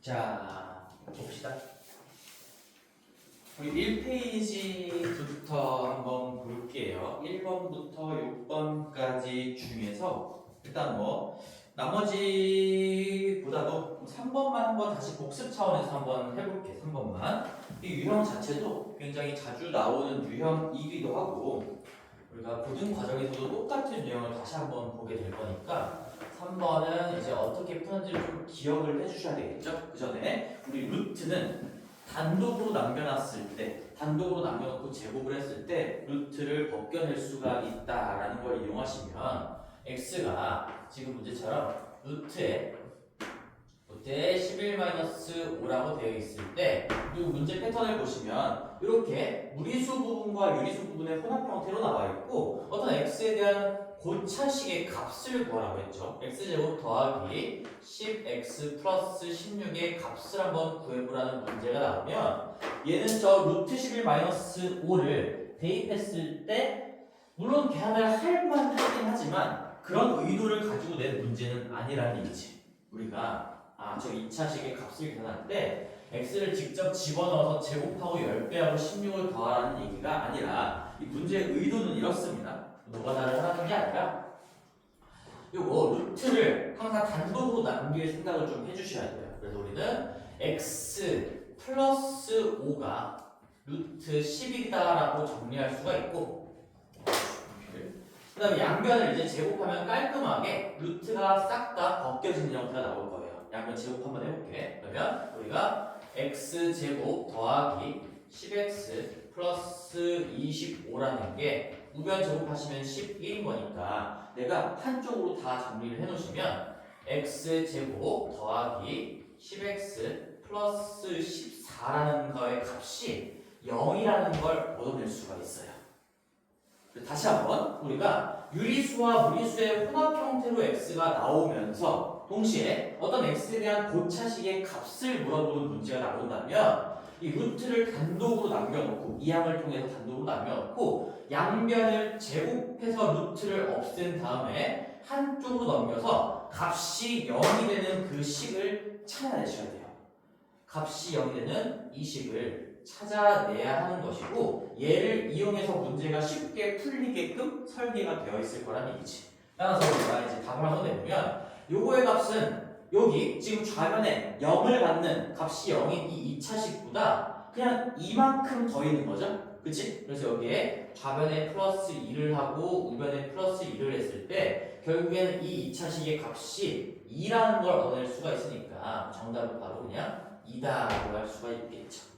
자, 봅시다. 우리 1페이지부터 한번 볼게요. 1번부터 6번까지 중에서 일단 나머지보다도 3번만 한번 다시 복습 차원에서 한번 해볼게. 3번만. 이 유형 자체도 굉장히 자주 나오는 유형이기도 하고 우리가 고등 과정에서도 똑같은 유형을 다시 한번 보게 될 거니까 3번은 이제 어떻게 푸는지를 좀 기억을 해주셔야 되겠죠? 그 전에 우리 루트는 단독으로 남겨놨을 때, 단독으로 남겨놓고 제곱을 했을 때 루트를 벗겨낼 수가 있다라는 걸 이용하시면 x가 지금 문제처럼 루트에 11-5라고 되어 있을 때 그리고 문제 패턴을 보시면 이렇게 무리수 부분과 유리수 부분의 혼합 형태로 나와 있고 어떤 x에 대한 고차식의 값을 구하라고 했죠. x제곱 더하기 10x 플러스 16의 값을 한번 구해보라는 문제가 나오면 얘는 저 루트 11-5를 대입했을 때 물론 계산을 할 만하긴 하지만 그런 의도를 가지고 낸 문제는 아니라는 얘기지. 우리가 저 2차식의 값을 계산할 때 x를 직접 집어넣어서 제곱하고 10배하고 16을 더하라는 얘기가 아니라 이 문제의 의도는 이렇습니다. 노가다를 하는 게 아니라 요거 루트를 항상 단독으로 남길 생각을 좀 해주셔야 돼요. 그래서 우리는 x 플러스 5가 루트 10이다라고 정리할 수가 있고 그 다음에 양변을 이제 제곱하면 깔끔하게 루트가 싹 다 벗겨지는 형태가 나올 거예요. 양변 제곱 한번 해볼게. 그러면 우리가 x제곱 더하기 10x 플러스 25라는 게 우변 제곱하시면 11인 거니까 내가 한쪽으로 다 정리를 해놓으시면 x제곱 더하기 10x 플러스 14라는 거의 값이 0이라는 걸 얻어낼 수가 있어요. 다시 한번 우리가 유리수와 무리수의 혼합 형태로 x가 나오면서 동시에 어떤 x에 대한 고차식의 값을 물어보는 문제가 나온다면 이 루트를 단독으로 남겨놓고 이 항을 통해서 단독으로 남겨놓고 양변을 제곱해서 루트를 없앤 다음에 한쪽으로 넘겨서 값이 0이 되는 그 식을 찾아내셔야 돼요. 값이 0이 되는 이 식을 찾아내야 하는 것이고 얘를 이용해서 문제가 쉽게 풀리게끔 설계가 되어 있을 거란 얘기지. 따라서 우리가 이제 답을 한번 내보면 요거의 값은 여기 지금 좌변에 0을 갖는 값이 0인 이 2차식보다 그냥 이만큼 더 있는 거죠. 그치? 그래서 여기에 좌변에 플러스 2를 하고 우변에 플러스 2를 했을 때 결국에는 이 2차식의 값이 2라는 걸 얻어낼 수가 있으니까 정답은 바로 그냥 2다라고 할 수가 있겠죠.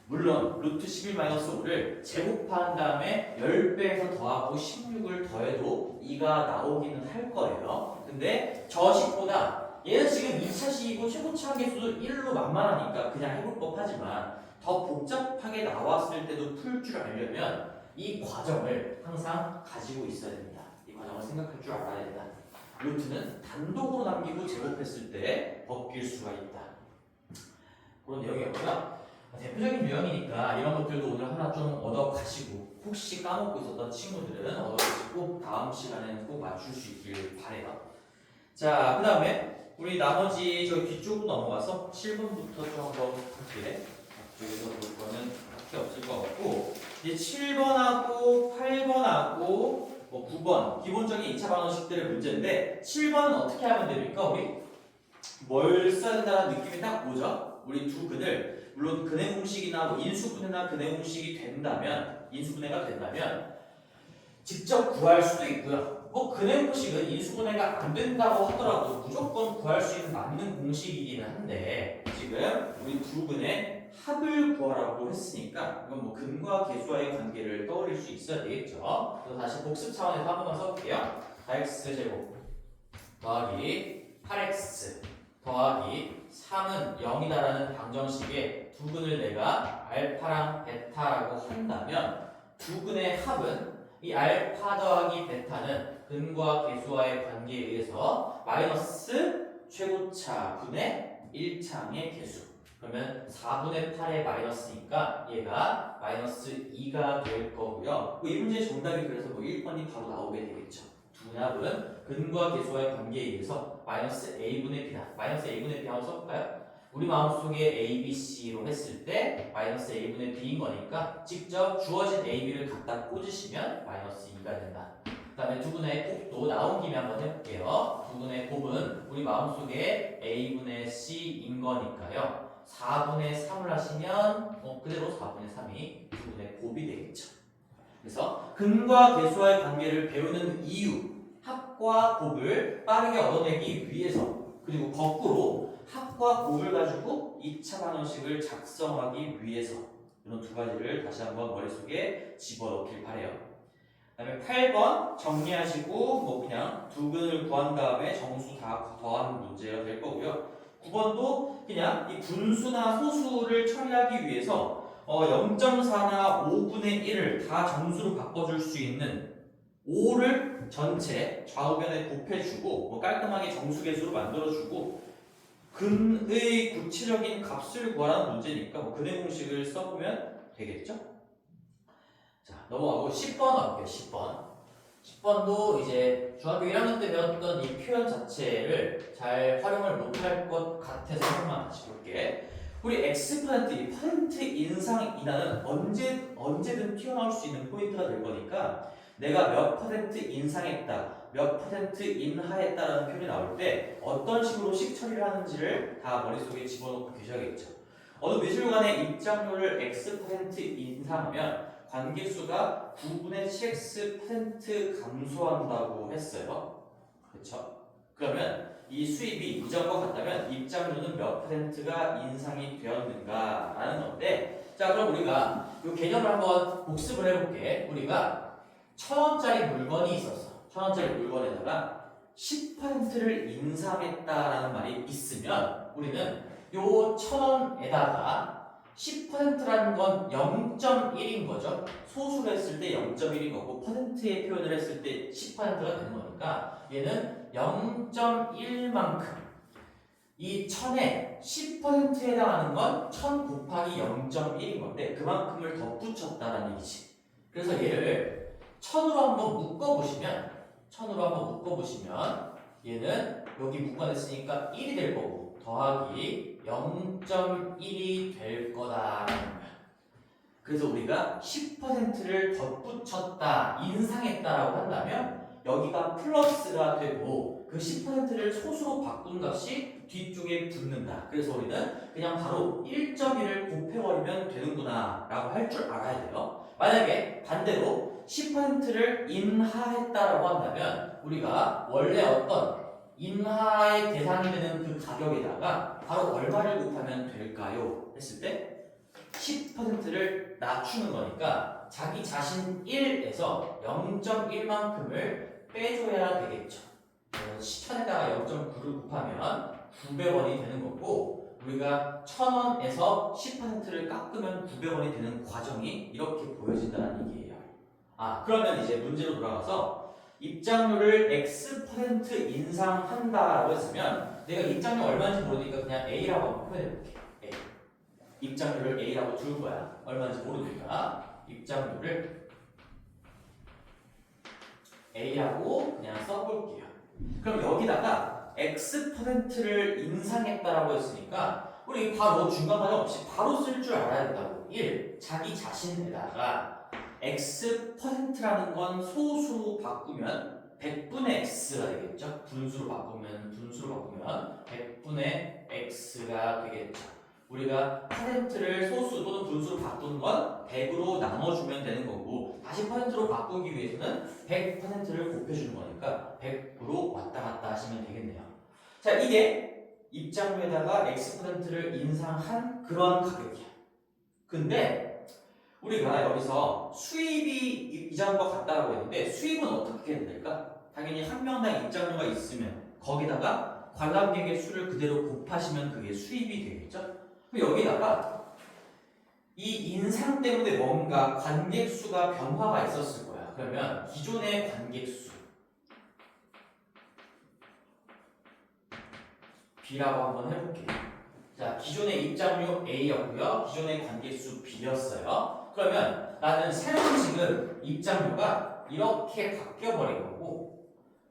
물론 루트 11-5를 제곱한 다음에 10배에서 더하고 16을 더해도 2가 나오기는 할 거예요. 근데 저 식보다 얘는 지금 2차식이고 최고차 계수도 1로 만만하니까 그냥 해볼 법하지만 더 복잡하게 나왔을 때도 풀 줄 알려면 이 과정을 항상 가지고 있어야 됩니다. 이 과정을 생각할 줄 알아야 된다. 루트는 단독으로 남기고 제곱했을 때 벗길 수가 있다. 그런 내용이었고요. 대표적인 유형이니까 이런 것들도 오늘 하나 좀 얻어가시고 혹시 까먹고 있었던 친구들은 얻어가시고 다음 시간에는 꼭 맞출 수 있길 바래요. 자, 그 다음에 우리 나머지 저 뒤쪽으로 넘어가서 7번부터 좀 한번 볼게요. 여기서 볼 거는 밖에 없을 것 같고 이제 7번하고 8번하고 9번 기본적인 2차 방정식들의 문제인데 7번은 어떻게 하면 됩니까? 우리 뭘 써야 된다는 느낌이 딱 오죠? 우리 두 근을 물론 근해 공식이나 인수분해나 근해 공식이 된다면 인수분해가 된다면 직접 구할 수도 있고요. 근해 공식은 인수분해가 안 된다고 하더라도 무조건 구할 수 있는 맞는 공식이기는 한데 지금 우리 두 근의 합을 구하라고 했으니까 이건 근과 계수와의 관계를 떠올릴 수 있어야 되겠죠. 그래서 다시 복습 차원에서 한 번만 써볼게요. 4x제곱 더하기 8x 더하기 3은 0이다라는 방정식에 두 근을 내가 알파랑 베타라고 한다면 두 근의 합은 이 알파 더하기 베타는 근과 계수와의 관계에 의해서 마이너스 최고차 분의 1창의 계수 그러면 4분의 8의 마이너스니까 얘가 마이너스 2가 될 거고요. 이 문제의 정답이 그래서 1번이 바로 나오게 되겠죠. 두 합은 근과 계수와의 관계에 의해서 마이너스 a분의 b다. 마이너스 a분의 b 한번 써볼까요? 우리 마음속에 A, B, C로 했을 때 마이너스 A분의 B인 거니까 직접 주어진 A, B를 갖다 꽂으시면 마이너스 2가 된다. 그 다음에 두 분의 곱도 나온 김에 한번 해볼게요. 두 분의 곱은 우리 마음속에 A분의 C인 거니까요. 4분의 3을 하시면 그대로 4분의 3이 두 분의 곱이 되겠죠. 그래서 근과 계수와의 관계를 배우는 이유, 합과 곱을 빠르게 얻어내기 위해서, 그리고 거꾸로 합과 곱을 가지고 2차 방정식을 작성하기 위해서 이런 두 가지를 다시 한번 머릿속에 집어넣길 바래요. 그 다음에 8번 정리하시고 그냥 두 근을 구한 다음에 정수 다 더하는 문제가 될 거고요. 9번도 그냥 이 분수나 소수를 처리하기 위해서 0.4나 5분의 1을 다 정수로 바꿔줄 수 있는 5를 전체 좌우변에 곱해주고 깔끔하게 정수계수로 만들어주고 근의 구체적인 값을 구하라는 문제니까 근의 공식을 써보면 되겠죠? 자, 넘어가고 10번 가볼게요. 10번. 10번도 이제 중학교 1학년 때 배웠던 이 표현 자체를 잘 활용을 못할 것 같아서 한번 다시 볼게. 우리 x%, 이 퍼센트 인상 인하는 언제든 튀어나올 수 있는 포인트가 될 거니까 내가 몇 퍼센트 인상했다, 몇 퍼센트 인하했다라는 표현이 나올 때 어떤 식으로 식 처리를 하는지를 다 머릿속에 집어넣고 계셔야겠죠. 어느 미술관의 입장료를 x% 인상하면 관계수가 9분의 7x% 감소한다고 했어요. 그렇죠? 그러면 이 수입이 이전과 같다면 입장료는 몇 %가 인상이 되었는가라는 건데, 자 그럼 우리가 이 개념을 한번 복습을 해볼게. 우리가 1,000원짜리 물건이 있었어. 1,000원짜리 물건에다가 10%를 인상했다라는 말이 있으면 우리는 요 1,000원에다가 10%라는 건 0.1인 거죠. 소수로 했을 때 0.1인 거고 퍼센트의 표현을 했을 때 10%가 되는 거니까 얘는 0.1만큼 이 1000에 10%에 해당하는 건 1000 곱하기 0.1인 건데 그만큼을 덧붙였다라는 얘기지. 그래서 얘를 1000으로 한번 묶어보시면 얘는 여기 묶어냈으니까 1이 될 거고 더하기 0.1이 될 거다라는 거야. 그래서 우리가 10%를 덧붙였다, 인상했다라고 한다면 여기가 플러스가 되고 그 10%를 소수로 바꾼 값이 뒤쪽에 붙는다. 그래서 우리는 그냥 바로 1.1을 곱해버리면 되는구나 라고 할 줄 알아야 돼요. 만약에 반대로 10%를 인하했다라고 한다면 우리가 원래 어떤 인하의 대상이 되는 그 가격에다가 바로 얼마를 곱하면 될까요? 했을 때 10%를 낮추는 거니까 자기 자신 1에서 0.1만큼을 빼줘야 되겠죠. 1000에다가 0.9를 곱하면 900원이 되는 거고 우리가 1000원에서 10%를 깎으면 900원이 되는 과정이 이렇게 보여진다는 얘기예요. 그러면 이제 문제로 돌아가서 입장료를 x% 인상한다라고 했으면 내가 입장료 얼마인지 모르니까 그냥 A라고 한번 표현해볼게. A. 입장료를 A라고 둘 거야. 얼마인지 모르니까 입장료를 A라고 그냥 써볼게요. 그럼 여기다가 x%를 인상했다라고 했으니까 우리 바로 중간 과정 없이 바로 쓸 줄 알아야 된다고. 1. 자기 자신에다가 x%라는 건 소수로 바꾸면 100분의 x가 되겠죠. 분수로 바꾸면 100분의 x가 되겠죠. 우리가 퍼센트를 소수 또는 분수로 바꾸는 건 100으로 나눠주면 되는 거고 다시 퍼센트로 바꾸기 위해서는 100%를 곱해주는 거니까 100으로 왔다 갔다 하시면 되겠네요. 자, 이게 입장료에다가 x%를 인상한 그런 가격이야. 근데 우리가 여기서 수입이 이전과 같다라고 했는데 수입은 어떻게 해야 될까? 당연히 한 명당 입장료가 있으면 거기다가 관람객의 수를 그대로 곱하시면 그게 수입이 되겠죠? 그럼 여기다가 이 인상 때문에 뭔가 관객 수가 변화가 있었을 거야. 그러면 기존의 관객 수 B라고 한번 해볼게요. 자, 기존의 입장료 A였고요. 기존의 관객 수 B였어요. 그러면 나는 새로운 지금 입장료가 이렇게 바뀌어버린 거고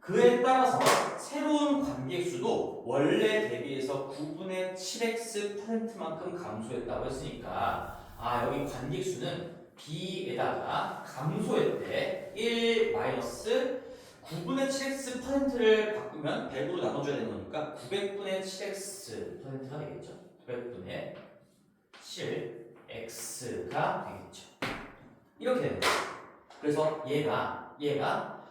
그에 따라서 새로운 관객수도 원래 대비해서 9분의 7x%만큼 감소했다고 했으니까 여기 관객수는 b에다가 감소했대 1 마이너스 9분의 7x%를 바꾸면 100으로 나눠줘야 되는 거니까 900분의 7x%가 되겠죠. 900분의 7x가 되겠죠. 이렇게 되는 거죠. 그래서 얘가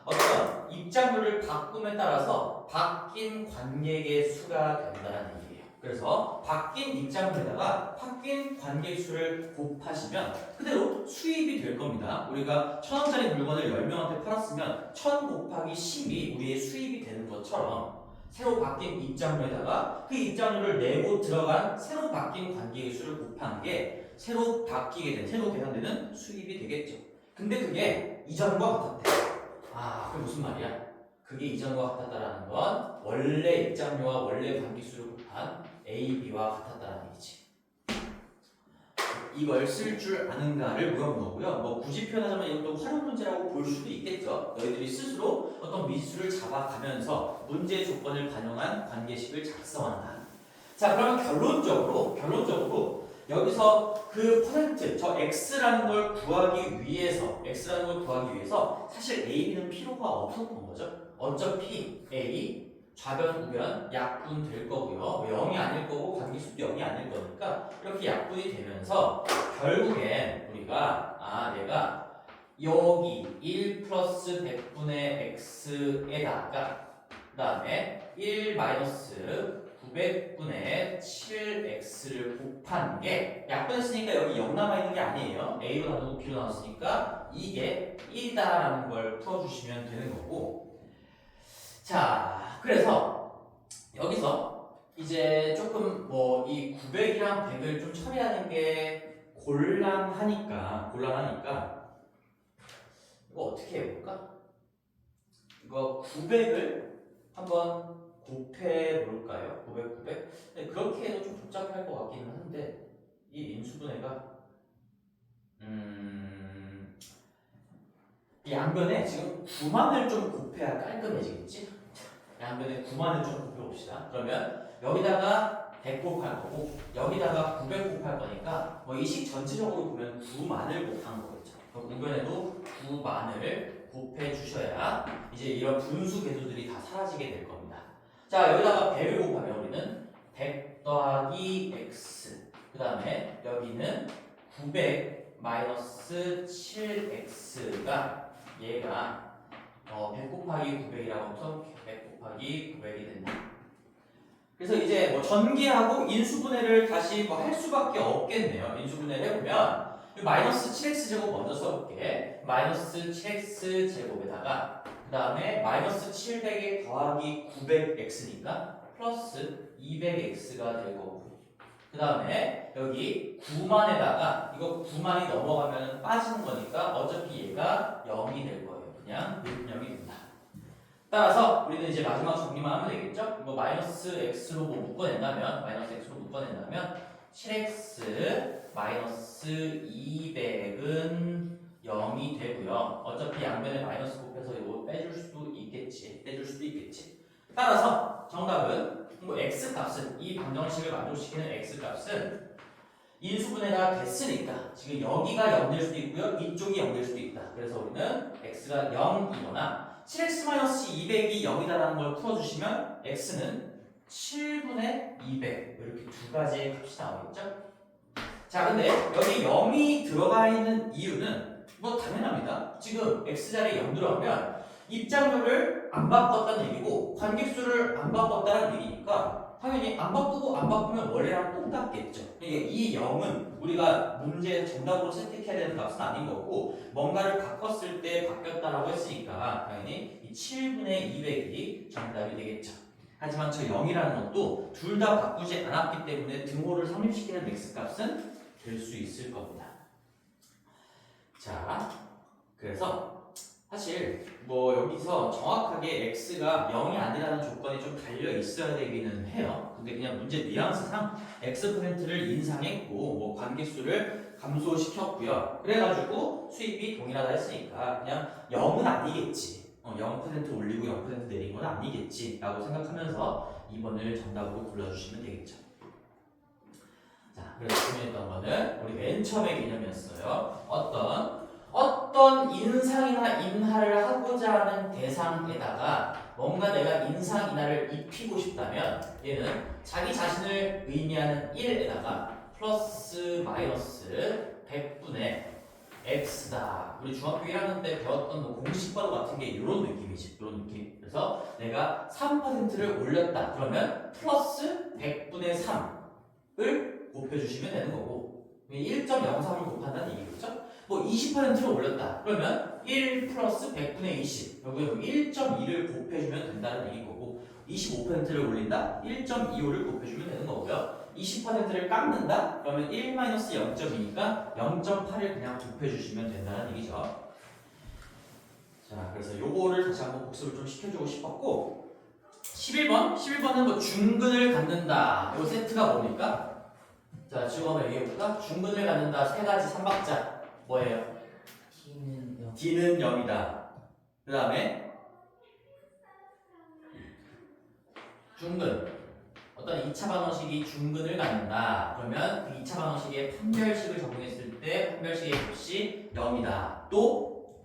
어떤 입장료를 바꿈에 따라서 바뀐 관객의 수가 된다는 얘기예요. 그래서 바뀐 입장료에다가 바뀐 관객 수를 곱하시면 그대로 수입이 될 겁니다. 우리가 1,000원짜리 물건을 10명한테 팔았으면 1,000 곱하기 10이 우리의 수입이 되는 것처럼 새로 바뀐 입장료에다가 그 입장료를 내고 들어간 새로 바뀐 관객의 수를 곱한 게 새로 바뀌게 된, 새로 계산되는 수입이 되겠죠. 근데 그게 이전과 같았대. 그게 무슨 말이야? 그게 이전과 같았다라는 건 원래 입장료와 원래 관객수를 곱한 A, B와 같았다라는 얘기지. 이걸 쓸 줄 아는가를 물어본 거고요. 뭐 굳이 표현하자면 이것도 활용 문제라고 볼 수도 있겠죠. 너희들이 스스로 어떤 미수를 잡아가면서 문제 조건을 반영한 관계식을 작성한다. 자, 그러면 결론적으로 여기서 그 퍼센트, 저 x라는 걸 구하기 위해서 사실 a, b는 필요가 없었던 거죠. 어차피 a 좌변, 우변, 약분 될 거고요. 0이 아닐 거고 관계수도 0이 아닐 거니까 이렇게 약분이 되면서 결국엔 우리가 내가 여기 1 플러스 100분의 x에다가 그 다음에 1 마이너스 900분의 7x를 곱한 게 약분했으니까 여기 0 남아있는 게 아니에요. a로 나누고 b로 나눴으니까 이게 1이다라는 걸 풀어주시면 되는 거고. 자, 그래서 여기서 이제 조금 뭐 이 900이랑 100을 좀 처리하는 게 곤란하니까 이거 어떻게 해볼까? 이거 900을 한번 곱해 볼까요? 900. 근데 그렇게 해도 좀 복잡할 것 같기는 한데 이 인수분해가 이 양변에 지금 9만을 좀 곱해야 깔끔해지겠지? 양변에 9만을 좀 곱해봅시다. 그러면 여기다가 100 곱할 거고 여기다가 900 곱할 거니까 뭐 이 식 전체적으로 보면 9만을 곱한 거겠죠. 그럼 우변에도 9만을 곱해 주셔야 이제 이런 분수 계수들이 다 사라지게 될 겁니다. 자, 여기다가 100을 곱하면 우리는 100 더하기 x 그 다음에 여기는 900 마이너스 7x가 얘가 100 곱하기 900이라고 해서 100 곱하기 900이 된다. 그래서 이제 뭐 전개하고 인수분해를 다시 뭐 할 수밖에 없겠네요. 인수분해를 해보면 마이너스 7x 제곱 먼저 써볼게. 마이너스 7x 제곱에다가 그 다음에 마이너스 700에 더하기 900x니까 플러스 200x가 될 거고 그 다음에 여기 9만에다가 이거 9만이 넘어가면 빠지는 거니까 어차피 얘가 0이 될 거예요. 그냥 0이 된다. 따라서 우리는 이제 마지막 정리만 하면 되겠죠? 이거 마이너스 x로 뭐 묶어낸다면 7x 마이너스 200은 0이 되고요. 어차피 양변에 마이너스 곱해서 이거 빼줄 수도 있겠지. 따라서 정답은 뭐 x값은 이 방정식을 만족시키는 x값은 인수분해가 됐으니까 지금 여기가 0 될 수도 있고요. 이쪽이 0 될 수도 있다. 그래서 우리는 x가 0이거나 7x-200이 0이다라는 걸 풀어주시면 x는 7분의 200 이렇게 두 가지의 값이 나오겠죠? 자, 근데 여기 0이 들어가 있는 이유는 뭐 당연합니다. 지금 x자리에 0 들어가면 입장료를 안 바꿨다는 얘기고 관객수를 안 바꿨다는 얘기니까 당연히 안 바꾸고 안 바꾸면 원래랑 똑같겠죠. 그러니까 이 0은 우리가 문제 정답으로 채택해야 되는 값은 아닌 거고 뭔가를 바꿨을 때 바뀌었다라고 했으니까 당연히 이 7분의 200이 정답이 되겠죠. 하지만 저 0이라는 것도 둘 다 바꾸지 않았기 때문에 등호를 성립시키는 x값은 될 수 있을 겁니다. 자, 그래서 사실 뭐 여기서 정확하게 x가 0이 아니라는 조건이 좀 달려 있어야 되기는 해요. 근데 그냥 문제 뉘앙스상 x%를 인상했고 뭐 관계수를 감소시켰고요. 그래가지고 수입이 동일하다 했으니까 그냥 0은 아니겠지. 0% 올리고 0% 내린 건 아니겠지 라고 생각하면서 2번을 정답으로 골라주시면 되겠죠. 자, 그래서 고민했던 거는 우리 맨 처음의 개념이었어요. 어떤 인상이나 인하를 하고자 하는 대상에다가 뭔가 내가 인상, 인하를 입히고 싶다면 얘는 자기 자신을 의미하는 1에다가 플러스 마이너스 100분의 x다. 우리 중학교 1학년 때 배웠던 뭐 공식과도 같은 게 이런 느낌이지. 이런 느낌. 그래서 내가 3%를 올렸다. 그러면 플러스 100분의 3을 곱해주시면 되는 거고 1.03을 곱한다는 얘기겠죠? 뭐 20%를 올렸다. 그러면 1 플러스 100분의 20 여기에 1.2를 곱해주면 된다는 얘기인 거고 25%를 올린다? 1.25를 곱해주면 되는 거고요. 20%를 깎는다? 그러면 1 마이너스 0.2니까 0.8을 그냥 곱해주시면 된다는 얘기죠. 자, 그래서 요거를 다시 한번 복습을 좀 시켜주고 싶었고 11번은 뭐 중근을 갖는다. 요 세트가 뭡니까? 자, 지금 한번 얘기해볼까? 중근을 갖는다. 세 가지 삼박자 뭐예요? D는 0이다. 그 다음에 중근 어떤 2차 방정식이 중근을 갖는다. 그러면 그 2차 방정식에 판별식을 적용했을 때 판별식의 값이 0이다. 또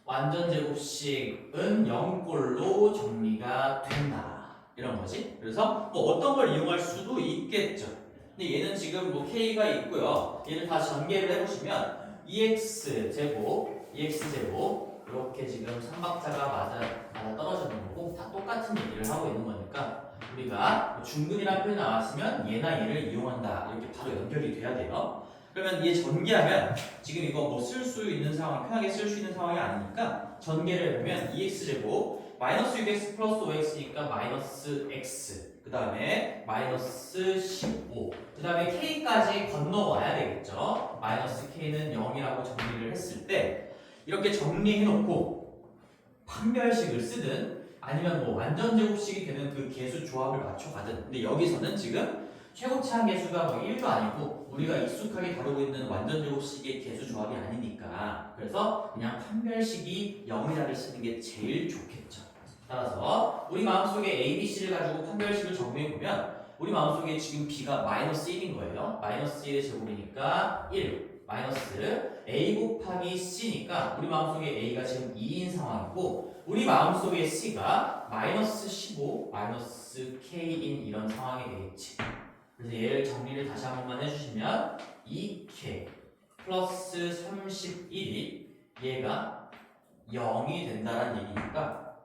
완전 제곱식은 0꼴로 정리가 된다. 이런 거지. 그래서 뭐 어떤 걸 이용할 수도 있겠죠. 근데 얘는 지금 뭐 k가 있고요. 얘를 다 전개를 해보시면 ex제곱 이렇게 지금 삼박자가 맞아 떨어지는 거고 다 똑같은 얘기를 하고 있는 거니까 우리가 중근이라는 표현이 나왔으면 얘나 얘를 이용한다 이렇게 바로 연결이 돼야 돼요. 그러면 얘 전개하면 지금 이거 뭐 쓸 수 있는 상황 편하게 쓸 수 있는 상황이 아니니까 전개를 해보면 2x제곱 마이너스 6x 플러스 5x니까 마이너스 x 그 다음에 마이너스 15 그 다음에 k까지 건너와야 되겠죠. 마이너스 k는 0이라고 정리를 했을 때 이렇게 정리해놓고 판별식을 쓰든 아니면 뭐 완전 제곱식이 되는 그 계수 조합을 맞춰가든 근데 여기서는 지금 최고차항 계수가 뭐 1도 아니고 우리가 익숙하게 다루고 있는 완전 제곱식의 계수 조합이 아니니까 그래서 그냥 판별식이 0이라를 쓰는 게 제일 좋겠죠. 따라서 우리 마음속에 A, B, C를 가지고 판별식을 적용해보면 우리 마음속에 지금 B가 마이너스 1인 거예요. 마이너스 1의 제곱이니까 1 마이너스 A 곱하기 C니까 우리 마음속에 A가 지금 2인 상황이고 우리 마음속에 C가 마이너스 15 마이너스 K인 이런 상황이 되겠지. 그래서 얘를 정리를 다시 한 번만 해주시면 2K 플러스 31이 얘가 0이 된다는 얘기니까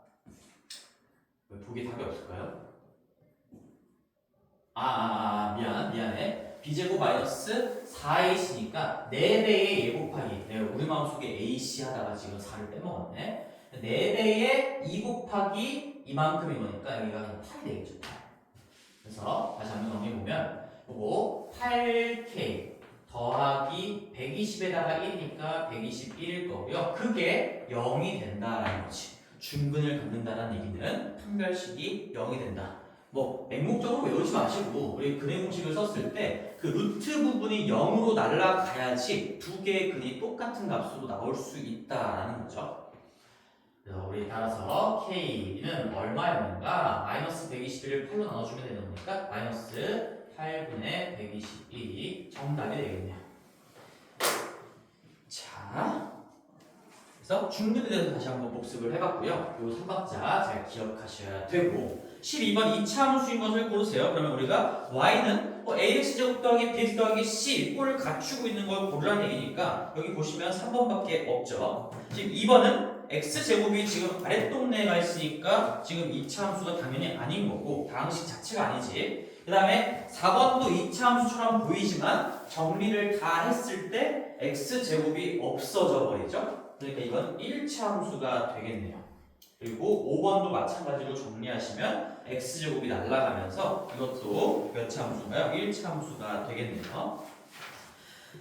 왜 보기 답이 없을까요? 미안해. b제곱 마이너스 4ac니까 4배의 얘 곱하기 내가 우리 마음속에 ac 하다가 지금 4를 빼먹었네. 4배의 2 곱하기 이만큼인 거니까 여기가 그냥 8이 되겠죠. 8. 그래서 다시 한번 정리해보면 요거 8k 더하기 120에다가 1이니까 121일 거고요. 그게 0이 된다라는 거지. 중근을 갖는다는 얘기는 판별식이 0이 된다. 뭐 맹목적으로 외우지 마시고 우리 근의 공식을 썼을 때 그 루트 부분이 0으로 날아가야지 두 개의 근이 똑같은 값으로 나올 수 있다라는 거죠. 그래서 우리 따라서 K는 얼마였는가? 마이너스 121을 8로 나눠주면 되는 거니까 마이너스 8분의 121이 정답이 되겠네요. 자, 그래서 중근에 대해서 다시 한번 복습을 해봤고요. 요 삼박자 잘 기억하셔야 되고 12번 2차 함수인 것을 고르세요. 그러면 우리가 y는 ax 제곱 더하기 bx 더하기 c 꼴을 갖추고 있는 걸 고르라는 얘기니까 여기 보시면 3번밖에 없죠. 지금 2번은 x제곱이 지금 아랫동네에 있으니까 지금 2차 함수가 당연히 아닌 거고 다항식 자체가 아니지. 그 다음에 4번도 2차 함수처럼 보이지만 정리를 다 했을 때 x제곱이 없어져 버리죠. 그러니까 이건 1차 함수가 되겠네요. 그리고 5번도 마찬가지로 정리하시면 x제곱이 날아가면서 이것도 몇 차 함수인가요? 1차 함수가 되겠네요.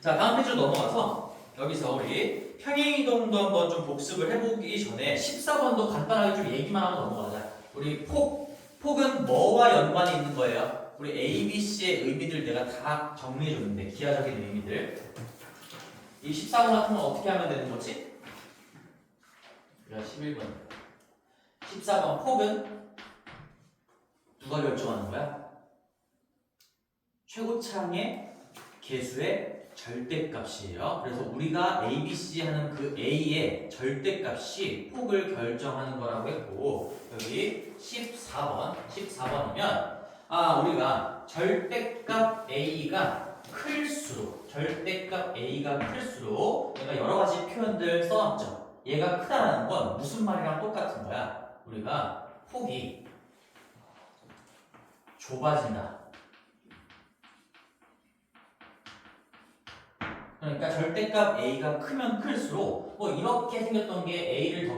자, 다음 페이지로 넘어가서 여기서 우리 평행이동도 한번 좀 복습을 해보기 전에 14번도 간단하게 좀 얘기만 하고 넘어가자. 우리 폭은 뭐와 연관이 있는 거예요? 우리 A, B, C의 의미들 내가 다 정리해줬는데 기하적인 의미들 이 14번 같은 건 어떻게 하면 되는 거지? 우리가 11번 14번 폭은 누가 결정하는 거야? 최고차항의 개수의 절대값이에요. 그래서 우리가 A, B, C 하는 그 A의 절대값이 폭을 결정하는 거라고 했고 여기 14번이면 우리가 절대값 A가 클수록 내가 여러 가지 표현들 써놨죠. 얘가 크다라는 건 무슨 말이랑 똑같은 거야? 우리가 폭이 좁아진다. 그러니까 절대값 A가 크면 클수록 뭐 이렇게 생겼던 게 A의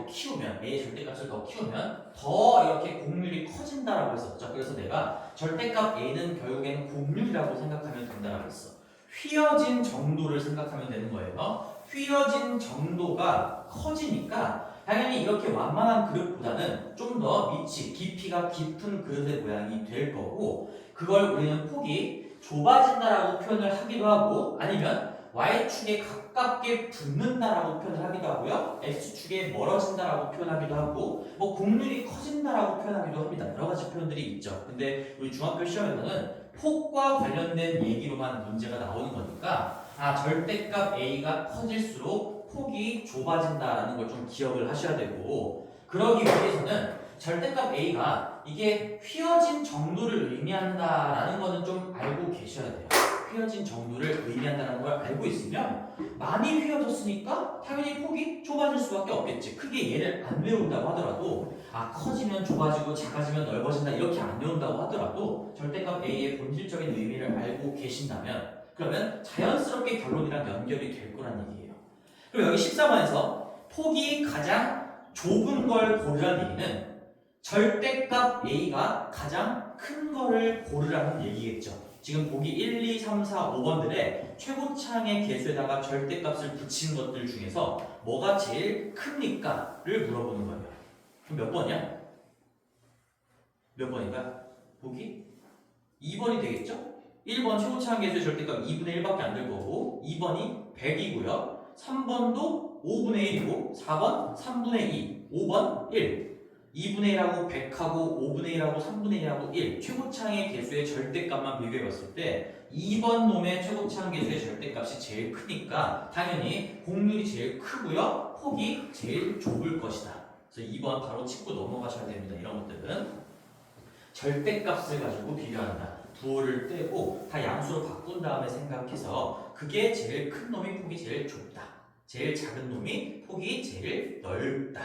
절대값을 더 키우면 더 이렇게 곡률이 커진다라고 했었죠. 그래서 내가 절대값 A는 결국에는 곡률이라고 생각하면 된다라고 했어. 휘어진 정도를 생각하면 되는 거예요. 휘어진 정도가 커지니까 당연히 이렇게 완만한 그릇보다는 좀 더 깊이가 깊은 그릇의 모양이 될 거고 그걸 우리는 폭이 좁아진다라고 표현을 하기도 하고 아니면 Y축에 가깝게 붙는다라고 표현을 하기도 하고요. X축에 멀어진다라고 표현하기도 하고 뭐 곡률이 커진다라고 표현하기도 합니다. 여러 가지 표현들이 있죠. 근데 우리 중학교 시험에서는 폭과 관련된 얘기로만 문제가 나오는 거니까 절대값 A가 커질수록 폭이 좁아진다라는 걸 좀 기억을 하셔야 되고 그러기 위해서는 절대값 A가 이게 휘어진 정도를 의미한다라는 거는 좀 알고 계셔야 돼요. 휘어진 정도를 의미한다는 걸 알고 있으면 많이 휘어졌으니까 당연히 폭이 좁아질 수밖에 없겠지. 크게 얘를 안 외운다고 하더라도 커지면 좁아지고 작아지면 넓어진다 이렇게 안 외운다고 하더라도 절대값 A의 본질적인 의미를 알고 계신다면 그러면 자연스럽게 결론이랑 연결이 될 거란 얘기예요. 그리고 여기 14번에서 폭이 가장 좁은 걸 고르라는 얘기는 절대값 A가 가장 큰 거를 고르라는 얘기겠죠. 지금 보기 1, 2, 3, 4, 5번들의 최고차항의 개수에다가 절대값을 붙인 것들 중에서 뭐가 제일 큽니까? 를 물어보는 거예요. 그럼 몇 번이야? 몇 번인가? 보기? 2번이 되겠죠? 1번 최고차항 개수의 절대값 2분의 1밖에 안 될 거고 2번이 100이고요. 3번도 5분의 1이고 4번 3분의 2, 5번 1 2분의 1하고 100하고 5분의 1하고 3분의 1하고 1 최고차항의 개수의 절대값만 비교해봤을 때 2번 놈의 최고차항 개수의 절대값이 제일 크니까 당연히 곡률이 제일 크고요 폭이 제일 좁을 것이다. 그래서 2번 바로 짚고 넘어가셔야 됩니다. 이런 것들은 절대값을 가지고 비교한다. 부호를 떼고 다 양수로 바꾼 다음에 생각해서 그게 제일 큰 놈이 폭이 제일 좁다. 제일 작은 놈이 폭이 제일 넓다.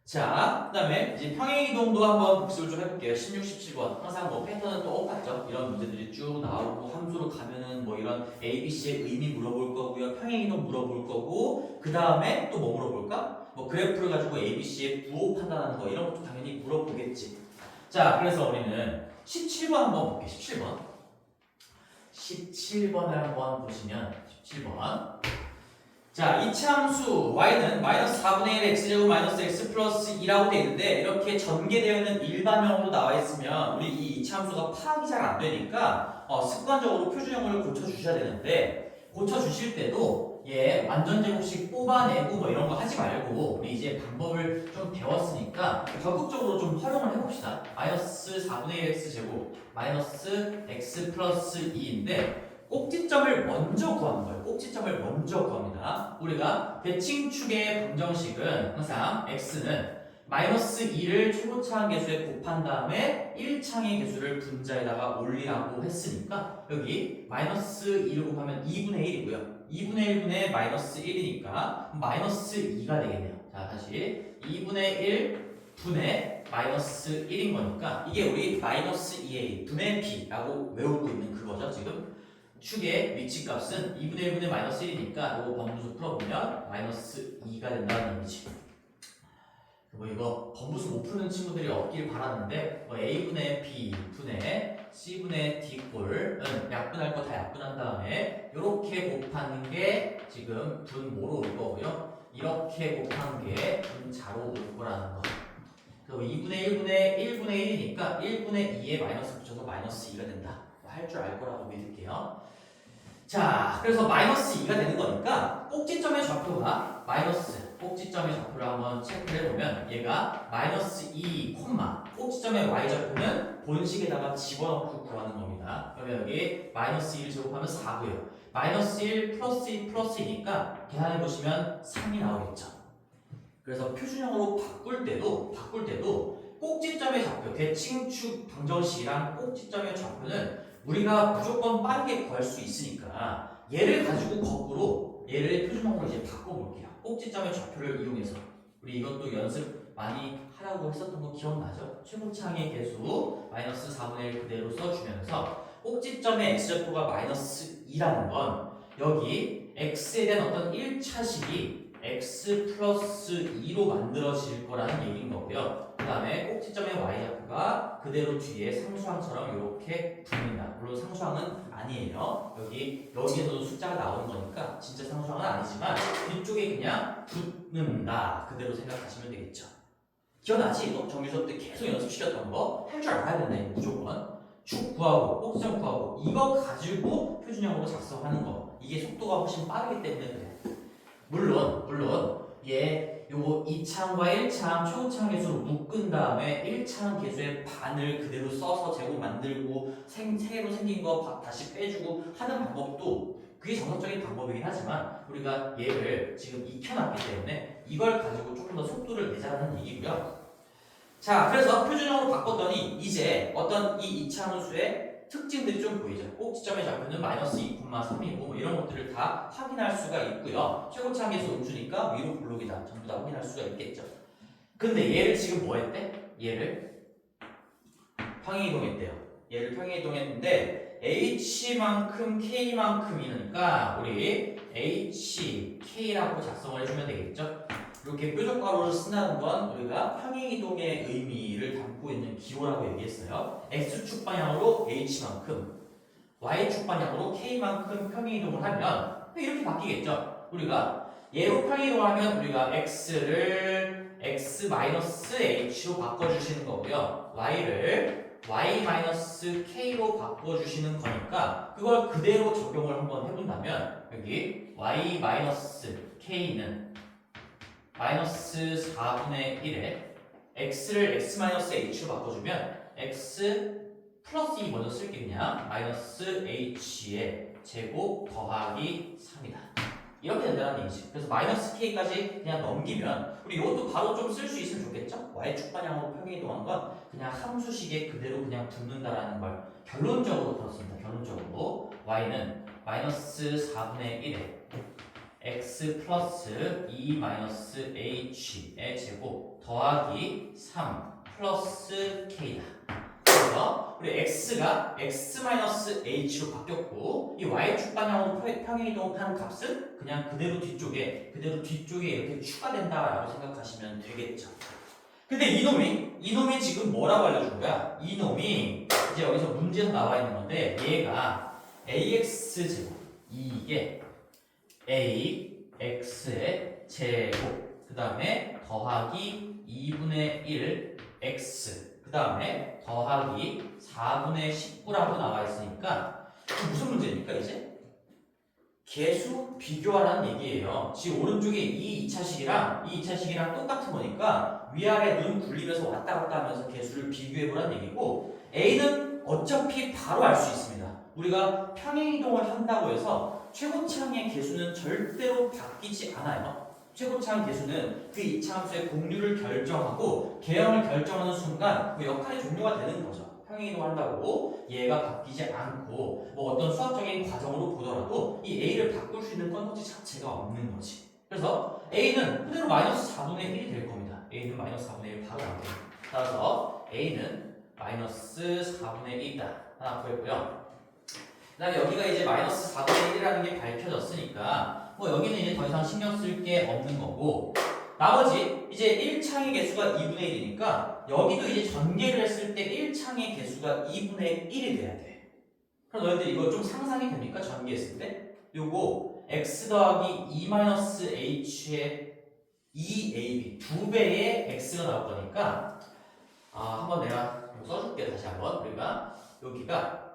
자, 그 다음에 이제 평행이동도 한번 복습을 좀 해볼게요. 16, 17번. 항상 뭐 패턴은 똑같죠. 이런 문제들이 쭉 나오고 함수로 가면은 뭐 이런 A, B, C의 의미 물어볼 거고요. 평행이동 물어볼 거고 그 다음에 또 뭐 물어볼까? 뭐 그래프를 가지고 A, B, C의 부호 판단하는 거 이런 것도 당연히 물어보겠지. 자, 그래서 우리는 17번 한번 볼게요. 17번을 한번 보시면 17번. 자, 이차함수 y는 마이너스 4분의 1 x제곱 마이너스 x 플러스 2라고 되어 있는데 이렇게 전개되어 있는 일반형으로 나와 있으면 우리 이 이차함수가 파악이 잘 안 되니까 습관적으로 표준형을 고쳐주셔야 되는데 고쳐주실 때도 완전 제곱식 뽑아내고 뭐 이런 거 하지 말고 우리 이제 방법을 좀 배웠으니까 적극적으로 좀 활용을 해봅시다. 마이너스 4분의 1 x제곱 마이너스 x 플러스 2인데 꼭지점을 먼저 구하는 거예요. 꼭지점을 먼저 구합니다. 우리가 대칭축의 방정식은 항상 x는 마이너스 2를 최고차항 개수에 곱한 다음에 1차항의 개수를 분자에다가 올리라고 했으니까 여기 마이너스 2를 곱하면 2분의 1이고요. 2분의 1분의 마이너스 1이니까 마이너스 2가 되겠네요. 자, 다시 2분의 1 분의 마이너스 1인 거니까 이게 우리 마이너스 2a 분의 b라고 외우고 있는 그거죠. 지금 축의 위치값은 2분의 1분의 마이너스 1이니까 이거 번분수 풀어보면 마이너스 2가 된다는 얘기지. 뭐 이거 번분수 못 푸는 친구들이 없길 바랐는데 뭐 a분의 b 분의 c분의 d꼴은 약분할 거 다 약분한 다음에 이렇게 곱하는 게 지금 분모로 올 거고요. 이렇게 곱한 게 분자로 올 거라는 거. 그리고 2분의 1분의 1이니까 1분의 2에 마이너스 붙여서 마이너스 2가 된다. 할 줄 알 거라고 믿을게요. 자, 그래서 마이너스 2가 되는 거니까 꼭지점의 좌표가 마이너스 꼭지점의 좌표를 한번 체크를 해보면 얘가 마이너스 2, 꼭지점의 y좌표는 본식에다가 집어넣고 구하는 겁니다. 그러면 여기 마이너스 2를 제곱하면 4고요. 마이너스 1 플러스 2 플러스 2니까 계산해보시면 3이 나오겠죠. 그래서 표준형으로 바꿀 때도 꼭지점의 좌표, 대칭축 방정식이랑 꼭지점의 좌표는 우리가 무조건 빠르게 구할 수 있으니까 얘를 가지고 거꾸로 얘를 표준형으로 이제 바꿔볼게요. 꼭지점의 좌표를 이용해서 우리 이것도 연습 많이 하라고 했었던 거 기억나죠? 최고차항의 개수 마이너스 4분의 1 그대로 써주면서 꼭지점의 x좌표가 마이너스 2라는 건 여기 x에 대한 어떤 1차식이 x 플러스 2로 만들어질 거라는 얘기인 거고요. 그 다음에 꼭지점의 y좌표가 그대로 뒤에 상수항처럼 이렇게 붙는다. 물론 상수항은 아니에요. 여기에서도 숫자가 나오는 거니까 진짜 상수항은 아니지만 뒤쪽에 그냥 붙는다. 그대로 생각하시면 되겠죠. 기억나지? 이거 정규 수업 때 계속 연습시켰던 거 할 줄 알아야 된다. 무조건 축 구하고 꼭지점 구하고 이거 가지고 표준형으로 작성하는 거 이게 속도가 훨씬 빠르기 때문에 그래. 물론 얘 요거 2차항과 1차항 최고차항 개수로 묶은 다음에 1차항 개수의 반을 그대로 써서 제곱 만들고 새로 생긴 거 다시 빼주고 하는 방법도 그게 정석적인 방법이긴 하지만 우리가 얘를 지금 익혀놨기 때문에 이걸 가지고 조금 더 속도를 내자는 얘기고요. 자, 그래서 표준형으로 바꿨더니 이제 어떤 이 2차 함수의 특징들이 좀 보이죠. 꼭지점의 좌표는 마이너스 2,3이고 뭐 이런 것들을 다 확인할 수가 있고요. 최고차항에서 음수니까 위로 블록이다. 전부 다 확인할 수가 있겠죠. 근데 얘를 지금 뭐 했대? 얘를 평행이동했대요. 얘를 평행이동했는데 h만큼 k만큼이니까 우리 h, k라고 작성을 해주면 되겠죠. 이렇게 뾰족괄호를 쓴다는 건 우리가 평행이동의 의미를 담고 있는 기호라고 얘기했어요. x축 방향으로 h만큼, y축 방향으로 k만큼 평행이동을 하면 이렇게 바뀌겠죠. 우리가 얘로 평행이동을 하면 우리가 x를 x-h로 바꿔주시는 거고요. y를 y-k로 바꿔주시는 거니까 그걸 그대로 적용을 한번 해본다면 여기 y-k는 마이너스 4분의 1에 x를 x-h로 바꿔주면 x 플러스 2 먼저 쓸게 그냥 마이너스 h의 제곱 더하기 3이다. 이렇게 된다는 얘기지. 그래서 마이너스 k까지 그냥 넘기면 우리 이것도 바로 좀 쓸 수 있으면 좋겠죠? y축 방향으로 평행이동한 건 그냥 함수식에 그대로 그냥 붙는다라는 걸 결론적으로 들었습니다. 결론적으로 y는 마이너스 4분의 1에 x 플러스 2 마이너스 h의 제곱 더하기 3 플러스 k다. 그래서 우리 x가 x 마이너스 h로 바뀌었고 이 y축 방향으로 평행이동한 값은 그냥 그대로 뒤쪽에 이렇게 추가된다라고 생각하시면 되겠죠. 근데 이놈이 지금 뭐라고 알려준 거야? 이놈이 이제 여기서 문제에서 나와 있는 건데 얘가 ax 제곱 이게 ax의 제곱 그 다음에 더하기 2분의 1 x 그 다음에 더하기 4분의 19라고 나와 있으니까 무슨 문제입니까 이제? 개수 비교하라는 얘기예요. 지금 오른쪽에 이 2차식이랑 똑같은 거니까 위아래 눈 굴리면서 왔다 갔다 하면서 개수를 비교해보라는 얘기고 A는 어차피 바로 알 수 있습니다. 우리가 평행이동을 한다고 해서 최고차항의 개수는 절대로 바뀌지 않아요. 최고차항 개수는 그 이차함수의 공류를 결정하고 개형을 결정하는 순간 그 역할이 종료가 되는 거죠. 평행이동한다고 얘가 바뀌지 않고 뭐 어떤 수학적인 과정으로 보더라도 이 A를 바꿀 수 있는 컨텐츠 자체가 없는 거지. 그래서 A는 그대로 마이너스 4분의 1이 될 겁니다. A는 마이너스 4분의 1 바로 나옵니다. 따라서 A는 마이너스 4분의 1이다. 하나 구했고요. 그 다음에 여기가 이제 마이너스 4분의 1이라는 게 밝혀졌으니까 뭐 여기는 이제 더 이상 신경 쓸 게 없는 거고 나머지 이제 1창의 개수가 2분의 1이니까 여기도 이제 전개를 했을 때 1창의 개수가 2분의 1이 돼야 돼. 그럼 너희들 이거 좀 상상이 됩니까? 전개했을 때? 요거 x 더하기 2-h의 2ab 2배의 x가 나올 거니까 한번 내가 써줄게. 다시 한번 우리가 여기가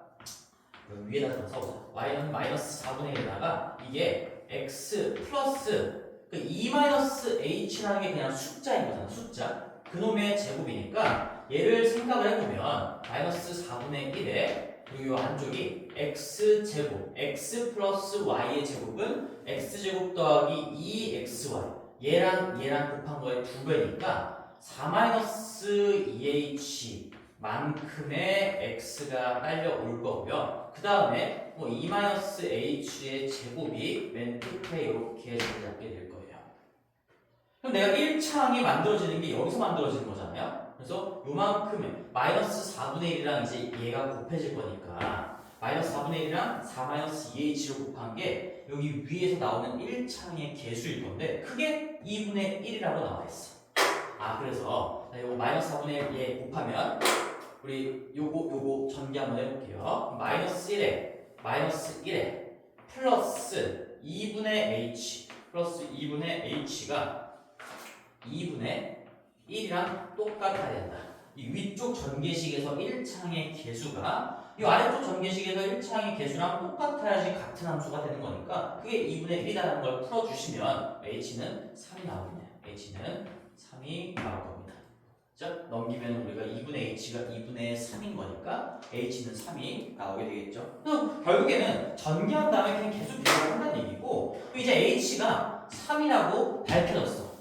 위에다 좀 써보자. y는 마이너스 4분의 1에다가 이게 x 플러스 그 그 2-h라는 게 그냥 숫자인 거잖아. 숫자. 그놈의 제곱이니까 얘를 생각을 해보면 마이너스 4분의 1에 그리고 이 안쪽이 x제곱, x 플러스 y의 제곱은 x제곱 더하기 2xy 얘랑 곱한 거의 2배니까 4-2h 만큼의 x가 딸려올 거고요. 그 다음에 뭐 2-h의 제곱이 맨 끝에 이렇게 자리 잡게 될 거예요. 그럼 내가 1창이 만들어지는 게 여기서 만들어지는 거잖아요. 그래서 요만큼의 마이너스 4분의 1이랑 이제 얘가 곱해질 거니까 마이너스 4분의 1이랑 4-2h를 곱한 게 여기 위에서 나오는 1창의 개수일 건데 그게 2분의 1이라고 나와 있어. 그래서 요거 마이너스 4분의 1에 곱하면 우리 요거 전개 한번 해볼게요. 마이너스 1에 플러스 2분의 h 플러스 2분의 h가 2분의 1이랑 똑같아야 된다. 이 위쪽 전개식에서 1창의 개수가 이 아래쪽 전개식에서 1창의 개수랑 똑같아야지 같은 함수가 되는 거니까 그게 2분의 1이라는 걸 풀어주시면 h는 3이 나오겠네요. h는 3이 나올 겁니다. 즉 넘기면 우리가 2분의 h가 2분의 3인 거니까 h는 3이 나오게 되겠죠. 그럼 결국에는 전개한 다음에 그냥 계속 비교를 한다는 얘기고 이제 h가 3이라고 밝혀졌어.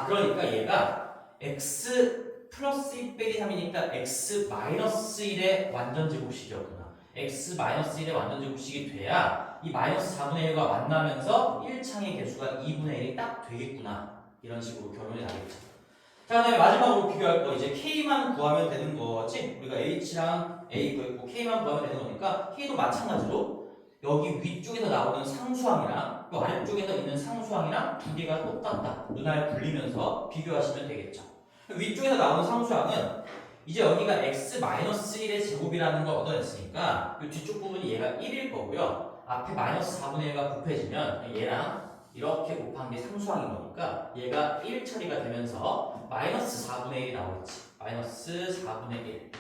그러니까 얘가 x 플러스 1 빼기 3이니까 x 마이너스 1의 완전 제곱식이었구나. x 마이너스 1의 완전 제곱식이 돼야 이 마이너스 4분의 1과 만나면서 1창의 개수가 2분의 1이 딱 되겠구나. 이런 식으로 결론이 나겠죠. 자, 그 다음에 마지막으로 비교할 거 이제 K만 구하면 되는 거지. 우리가 H랑 A 구했고 K만 구하면 되는 거니까 K도 마찬가지로 여기 위쪽에서 나오는 상수항이랑 또 아래쪽에서 있는 상수항이랑 두 개가 똑같다. 눈알 굴리면서 비교하시면 되겠죠. 위쪽에서 나오는 상수항은 이제 여기가 x-1의 제곱이라는 걸 얻어냈으니까 이 뒤쪽 부분이 얘가 1일 거고요. 앞에 마이너스 4분의 1과 곱해지면 얘랑 이렇게 곱한 게 상수항인 거니까 얘가 1 처리가 되면서 마이너스 4분의 1이 나오겠지. 마이너스 4분의 1.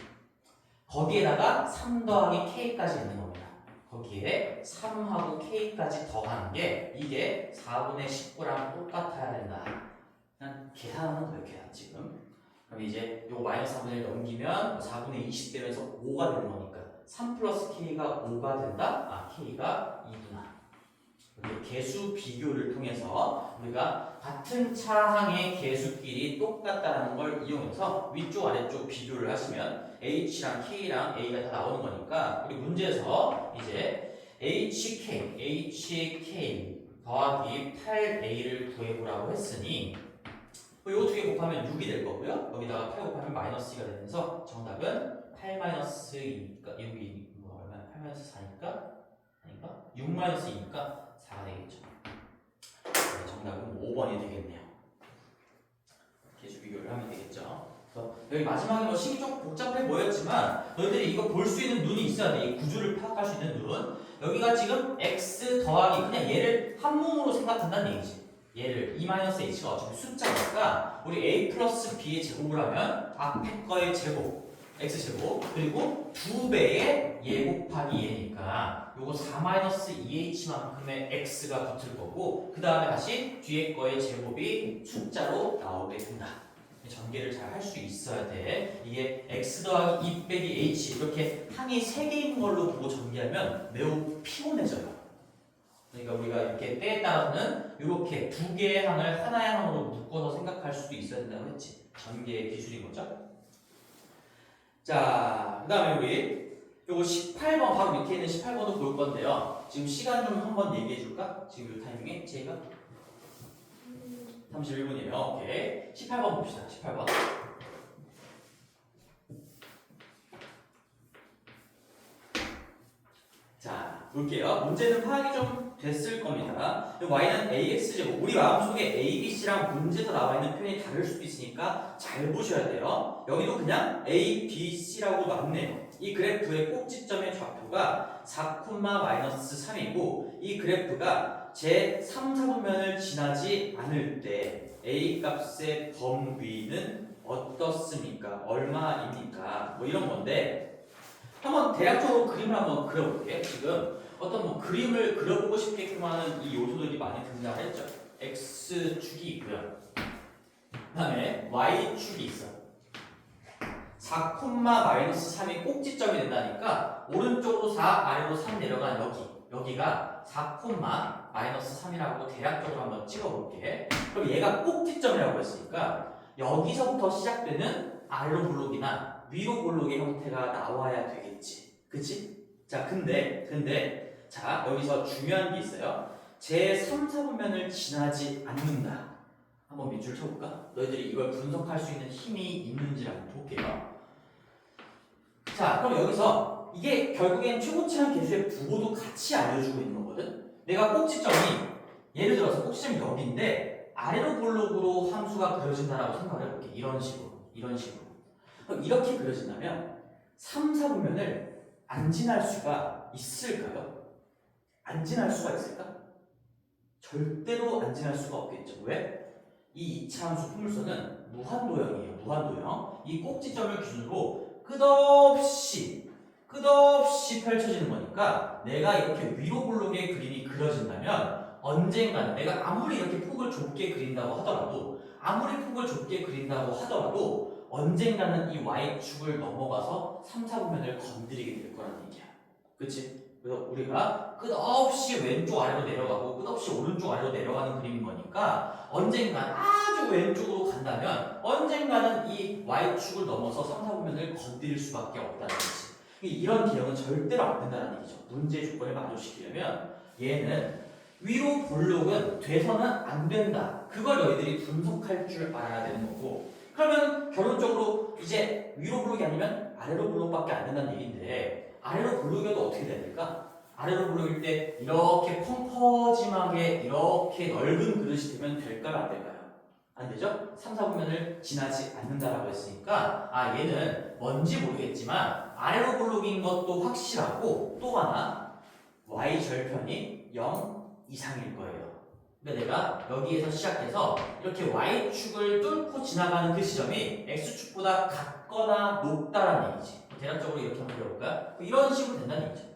거기에다가 3 더하기 k까지 있는 겁니다. 거기에 3하고 k까지 더하는 게 이게 4분의 19랑 똑같아야 된다. 그냥 계산하는 거예요, 계산 지금. 그럼 이제 요 마이너스 4분의 1 넘기면 4분의 20 되면서 5가 되는 거니까 3 플러스 k가 5가 된다? k가 2구나. 개수 비교를 통해서 우리가 같은 차항의 개수끼리 똑같다는 걸 이용해서 위쪽 아래쪽 비교를 하시면 h랑 k랑 a가 다 나오는 거니까 우리 문제에서 이제 hk 더하기 8a를 구해보라고 했으니 이 두 개 곱하면 6이 될 거고요. 여기다가 8 곱하면 마이너스 2가 되면서 정답은 8 마이너스 2니까 여기 뭐 얼마야? 8 마이너스 4니까 아닌가? 6 마이너스 2니까 4가 되겠죠. 네, 정답은 5번이 되겠네요. 개수 비교를 하면 되겠죠. 그래서 여기 마지막에 뭐 식이 좀 복잡해 보였지만 너희들이 이거 볼 수 있는 눈이 있어야 돼. 이 구조를 파악할 수 있는 눈. 여기가 지금 x 더하기 그냥 얘를 한 몸으로 생각한다는 얘기지. 얘를 2-h가 어차피 숫자니까 우리 a 플러스 b의 제곱을 하면 앞에 거의 제곱 x제곱 그리고 2배의 얘 곱하기 얘니까 요거 4-2h만큼의 x가 붙을 거고 그 다음에 다시 뒤에 거의 제곱이 숫자로 나오게 된다. 전개를 잘 할 수 있어야 돼. 이게 x 더하기 2 빼기 h 이렇게 항이 3개인 걸로 보고 전개하면 매우 피곤해져요. 그러니까 우리가 이렇게 때에 따라서는 이렇게 두 개의 항을 하나의 항으로 묶어서 생각할 수도 있어야 된다고 했지. 전개의 기술인 거죠. 자, 그 다음에 우리 요거 18번 바로 밑에 있는 18번도 볼 건데요. 지금 시간 좀 한번 얘기해 줄까? 지금 이 타이밍에 제가 31분이에요. 오케이. 18번 봅시다. 18번. 자, 볼게요. 문제는 파악이 좀 됐을 겁니다. y는 ax제곱. 우리 마음속에 a, b, c랑 문제에서 나와 있는 표현이 다를 수도 있으니까 잘 보셔야 돼요. 여기도 그냥 a, b, c라고 놨네요. 이 그래프의 꼭지점의 좌표가 4,-3이고 이 그래프가 제 3, 4분면을 지나지 않을 때 a 값의 범위는 어떻습니까? 얼마입니까? 뭐 이런 건데 한번 대략적으로 그림을 한번 그려볼게요. 지금 어떤 뭐 그림을 그려보고 싶게끔 하는 이 요소들이 많이 등장했죠. x축이 있고요. 그 다음에 y축이 있어. 4,-3이 꼭지점이 된다니까 오른쪽으로 4, 아래로 3 내려간 여기가 4,-3이라고 대략적으로 한번 찍어볼게. 그럼 얘가 꼭지점이라고 했으니까 여기서부터 시작되는 아래로 볼록이나 위로 볼록의 형태가 나와야 되겠지. 그치? 자, 근데 자, 여기서 중요한 게 있어요. 제 3, 4분면을 지나지 않는다. 한번 밑줄 쳐볼까? 너희들이 이걸 분석할 수 있는 힘이 있는지 한번 볼게요. 자, 그럼 여기서 이게 결국엔 최고치랑 개수의 부호도 같이 알려주고 있는 거거든. 내가 꼭지점이 예를 들어서 꼭지점이 여기인데 아래로 볼록으로 함수가 그려진다라고 생각을 해볼게. 이런 식으로. 그럼 이렇게 그려진다면 3, 4분면을 안 지날 수가 있을까요? 안 지날 수가 있을까? 절대로 안 지날 수가 없겠죠. 왜? 이 2차 함수 포물선은 무한도형이에요. 무한도형. 이 꼭지점을 기준으로 끝없이 펼쳐지는 거니까 내가 이렇게 위로 볼록의 그림이 그려진다면 언젠가는 내가 아무리 이렇게 폭을 좁게 그린다고 하더라도 언젠가는 이 y축을 넘어가서 3, 4분면을 건드리게 될 거라는 얘기야. 그치? 그래서 우리가 끝없이 왼쪽 아래로 내려가고 끝없이 오른쪽 아래로 내려가는 그림인 거니까 언젠간 아주 왼쪽으로 간다면 언젠가는 이 y축을 넘어서 3, 4분면을 건드릴 수밖에 없다는 거지. 이런 기형은 절대로 안 된다는 얘기죠. 문제의 조건을 만족시키려면 얘는 위로 볼록은 돼서는 안 된다. 그걸 너희들이 분석할 줄 알아야 되는 거고, 그러면 결론적으로 이제 위로 볼록이 아니면 아래로 볼록밖에 안 된다는 얘기인데 아래로 볼록이어도 어떻게 돼야 될까? 아래로 볼록일 때 이렇게 펑퍼짐하게 이렇게 넓은 그릇이 되면 될까요? 안 될까요? 안 되죠? 3, 4분면을 지나지 않는다라고 했으니까 얘는 뭔지 모르겠지만 아래로 볼록인 것도 확실하고 또 하나 y절편이 0 이상일 거예요. 그러니까 내가 여기에서 시작해서 이렇게 y축을 뚫고 지나가는 그 지점이 x축보다 같거나 높다라는 얘기지. 대략적으로 이렇게 한번 그려볼까? 이런 식으로 된다는 얘기죠.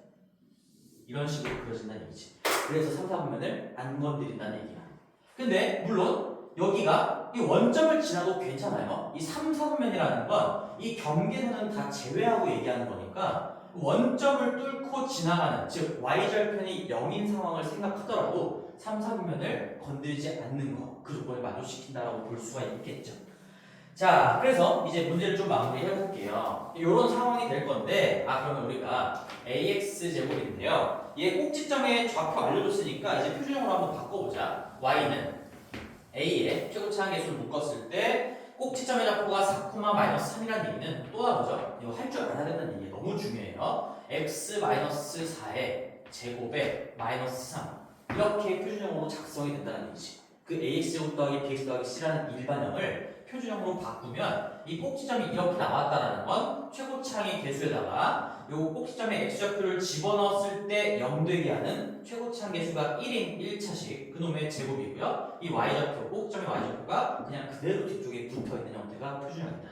이런 식으로 그려진다는 얘기지. 그래서 3, 4분면을 안 건드린다는 얘기야. 근데 물론 여기가 이 원점을 지나도 괜찮아요. 이 3, 4분면이라는 건 이 경계선은 다 제외하고 얘기하는 거니까 원점을 뚫고 지나가는, 즉 y절편이 0인 상황을 생각하더라도 3, 4분면을 건드리지 않는 거, 그 조건을 만족시킨다라고 볼 수가 있겠죠. 자, 그래서 이제 문제를 좀 마무리해 볼게요. 이런 상황이 될 건데, 그러면 우리가 ax 제곱인데요. 얘 꼭지점의 좌표 알려줬으니까 이제 표준형으로 한번 바꿔보자. y는 a의 최고차항 계수를 묶었을 때 꼭지점의 좌표가 4,-3이라는 얘기는 또 나오죠. 이거 할 줄 알아야 된다는 얘기 너무 중요해요. x-4의 제곱에 -3 이렇게 표준형으로 작성이 된다는 얘기지. 그 ax 더하기 bx 더하기 c라는 일반형을 표준형으로 바꾸면 이 꼭지점이 이렇게 나왔다는 건 최고차항의 개수에다가 요 꼭지점에 x좌표를 집어넣었을 때 0 되게 하는 최고차항 개수가 1인 1차식 그놈의 제곱이고요. 이 y좌표, 꼭지점의 y좌표가 그냥 그대로 뒤쪽에 붙어있는 형태가 표준형이다.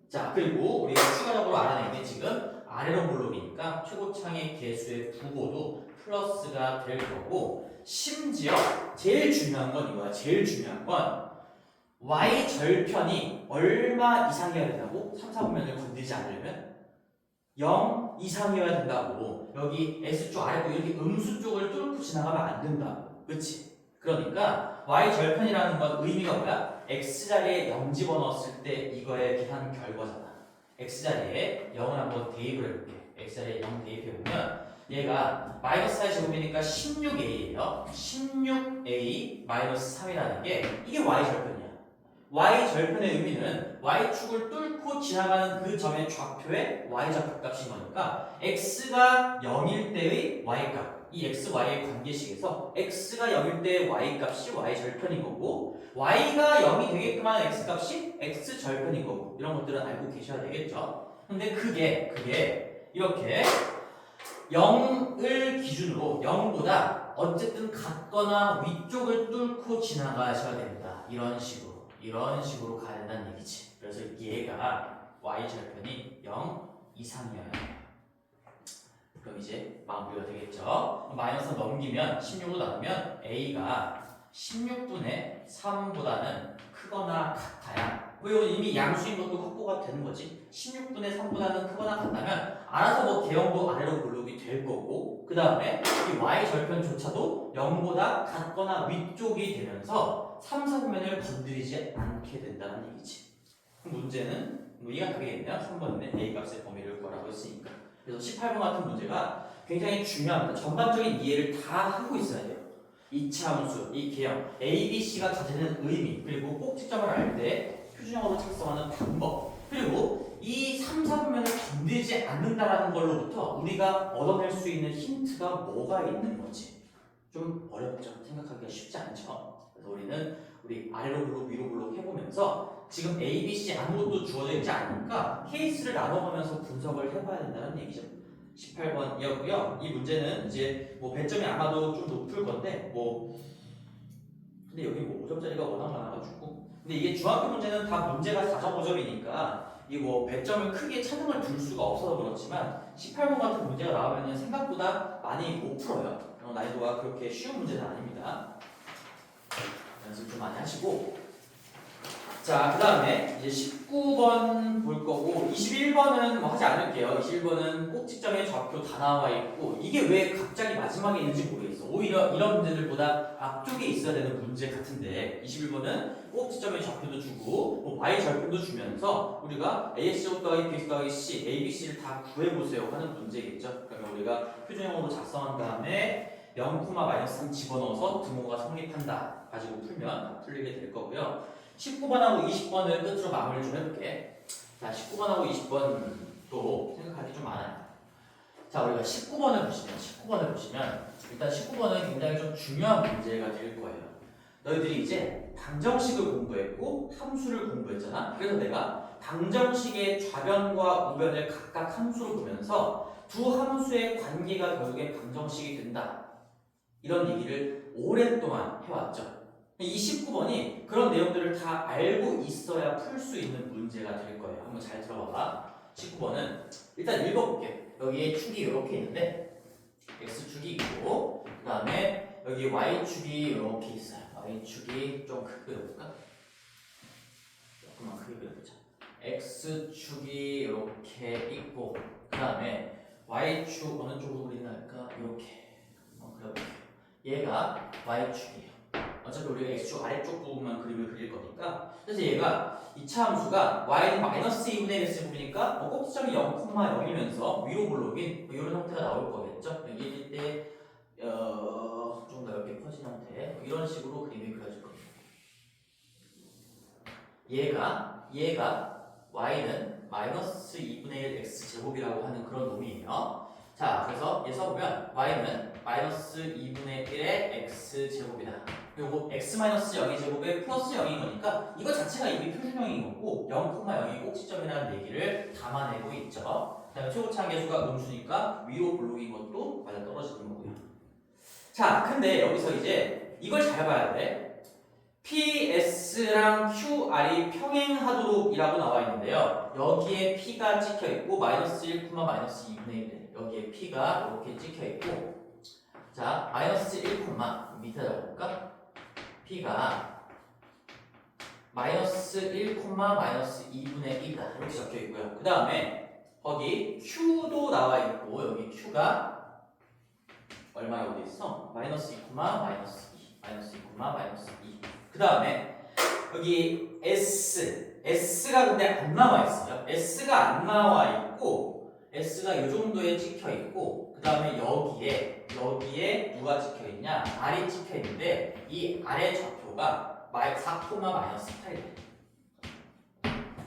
자, 그리고 우리가 추가적으로 알아낸 게 지금 아래로 볼록이니까 최고차항의 개수의 부호도 플러스가 될 거고, 심지어 제일 중요한 건 이거야. 제일 중요한 건 y절편이 얼마 이상이어야 된다고? 3, 4분면을 건드리지 않으려면 0 이상이어야 된다고. 여기 S쪽 아래쪽 이렇게 음수 쪽을 뚫고 지나가면 안 된다고. 그치? 그러니까 y절편이라는 건 의미가 뭐야? x자리에 0 집어넣었을 때 이거에 대한 결과잖아. x자리에 0을 한번 대입을 해볼게. x자리에 0 대입해보면 얘가 -4의 제곱이니까 16a예요. 16a-3이라는 게 이게 y절편이야. y절편의 의미는 y축을 뚫고 지나가는 그 점의 좌표의 y좌표 값인 거니까 x가 0일 때의 y값, 이 x, y의 관계식에서 x가 0일 때의 y값이 y절편인 거고 y가 0이 되게끔 하는 x값이 x절편인 거고, 이런 것들은 알고 계셔야 되겠죠. 근데 그게 이렇게 0을 기준으로 0보다 어쨌든 같거나 위쪽을 뚫고 지나가셔야 된다. 이런 식으로 가야 된다는 얘기지. 그래서 얘가 y절편이 0 이상이어야 돼. 그럼 이제 마무리가 되겠죠. 마이너스 넘기면 16으로 나누면 a가 16분의 3보다는 크거나 같아야. 뭐 이건 이미 양수인 것도 확보가 되는 거지. 16분의 3보다는 크거나 같다면 알아서 뭐 개형도 아래로 볼록이 될 거고, 그 다음에 이 y 절편조차도 0보다 같거나 위쪽이 되면서 3, 4분면을 건드리지 않게 된다는 얘기지. 문제는 뭐 이해가 되겠네요. 3번에 a 값의 범위를 구하라고 했으니까. 그래서 18번 같은 문제가 굉장히 중요합니다. 전반적인 이해를 다 하고 있어야 돼요. 이차함수, 이 개형, A, B, C가 가지는 의미, 그리고 꼭지점을 알 때 표준형으로 작성하는 방법, 그리고 이 3, 4분면을 건드리지 않는다라는 걸로부터 우리가 얻어낼 수 있는 힌트가 뭐가 있는 건지. 좀 어렵죠. 생각하기가 쉽지 않죠. 그래서 우리 아래로 블록, 위로 블록 해보면서 지금 A, B, C 아무것도 주어져 있지 않으니까 케이스를 나눠보면서 분석을 해봐야 된다는 얘기죠. 18번이었고요. 이 문제는 이제 뭐 배점이 아마도 좀 높을 건데 근데 여기 뭐 5점짜리가 워낙 많아가지고 근데 이게 중학교 문제는 다 문제가 4.5점이니까 이 뭐 배점을 크게 차등을 둘 수가 없어서 그렇지만 18번 같은 문제가 나오면 생각보다 많이 못 풀어요. 난이도가 그렇게 쉬운 문제는 아닙니다. 연습 좀 많이 하시고 자, 그 다음에 이제 19번 볼 거고 21번은 뭐 하지 않을게요. 21번은 꼭지점의 좌표 다 나와 있고 이게 왜 갑자기 마지막에 있는지 모르겠어. 오히려 이런 문제들보다 앞쪽에 있어야 되는 문제 같은데 21번은 꼭지점의 좌표도 주고 뭐 y 절편도 주면서 우리가 ASO 더하기 BS 더하기 C, A, B, C를 다 구해보세요 하는 문제겠죠. 그러면 우리가 표준형으로 작성한 다음에 0,-3 집어넣어서 등호가 성립한다 가지고 풀면 다 풀리게 될 거고요. 19번하고 20번을 끝으로 마무리 좀 해볼게. 자, 19번하고 20번도 생각하기 좀 많아요. 자, 우리가 19번을 보시면 일단 19번은 굉장히 좀 중요한 문제가 될 거예요. 너희들이 이제 방정식을 공부했고 함수를 공부했잖아. 그래서 내가 방정식의 좌변과 우변을 각각 함수로 보면서 두 함수의 관계가 결국에 방정식이 된다. 이런 얘기를 오랫동안 해왔죠. 이 19번이 그런 내용들을 다 알고 있어야 풀 수 있는 문제가 될 거예요. 한번 잘 들어봐봐. 19번은 일단 읽어볼게. 여기에 축이 이렇게 있는데 X축이 있고 그 다음에 여기 Y축이 이렇게 있어요. Y축이 좀 크게 그려볼까? 조금만 크게 그려보자. X축이 이렇게 있고 그 다음에 Y축 어느 쪽으로 그리나 할까? 이렇게 그려볼게요. 얘가 Y축이에요. 어차피 우리가 X축 아래쪽 부분만 그림을 그릴 거니까 그래서 얘가 이차 함수가 y는 마이너스 2분의 1 X를 보니까 꼭지점이 0,0이면서 위로 블록인 이런 형태가 나올 거겠죠. 여기 때 좀 더 이렇게 퍼진 형태 이런 식으로 그림이 그려질 겁니다. 얘가 y는 마이너스 2분의 1 X제곱이라고 하는 그런 놈이에요. 자, 그래서 얘 써보면 y는 마이너스 2분의 1의 X제곱이다. 요거 x-0의 제곱에 플러스 0인 거니까 이거 자체가 이미 표준형인 거고 0,0이 꼭지점이라는 얘기를 담아내고 있죠. 그 다음에 최고차항 계수가 음수니까 위로 블록인 것도 맞아 떨어지는 거고요. 자, 근데 여기서 이제 이걸 잘 봐야 돼. PS랑 QR이 평행하도록 이라고 나와 있는데요. 여기에 P가 찍혀 있고 마이너스 1, 마이너스 2분의 1 여기에 P가 이렇게 찍혀 있고 자, 마이너스 1, 밑에다 볼까? P가 마이너스 1, 마이너스 2분의 1이다. 이렇게 적혀 있고요. 그 다음에 거기 Q도 나와 있고 여기 Q가 얼마라고 돼 있어? 마이너스 2, 마이너스 2. 마이너스 2, 마이너스 2. 그 다음에 여기 S가 근데 안 나와 있어요. S가 안 나와 있고 S가 이 정도에 찍혀 있고 그 다음에 여기에 누가 찍혀 있냐? R이 찍혀 있는데 이 R의 좌표가 4, 마이너스 8이래.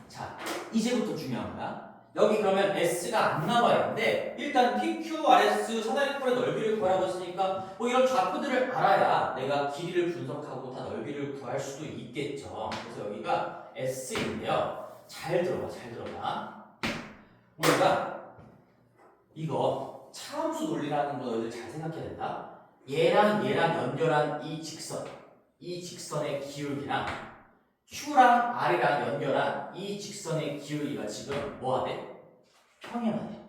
자, 이제부터 중요한 거야. 여기 그러면 S가 안 나와 있는데 일단 PQRS 사다리꼴의 넓이를 구하라고 했으니까 뭐 이런 좌표들을 알아야 내가 길이를 분석하고 다 넓이를 구할 수도 있겠죠. 그래서 여기가 S인데요. 잘 들어봐. 우리가 이거 차함수 논리라는 거 너희들 잘 생각해야 된다. 얘랑 연결한 이 직선의 기울기랑 Q랑 R이랑 연결한 이 직선의 기울기가 지금 뭐하대? 평행하대.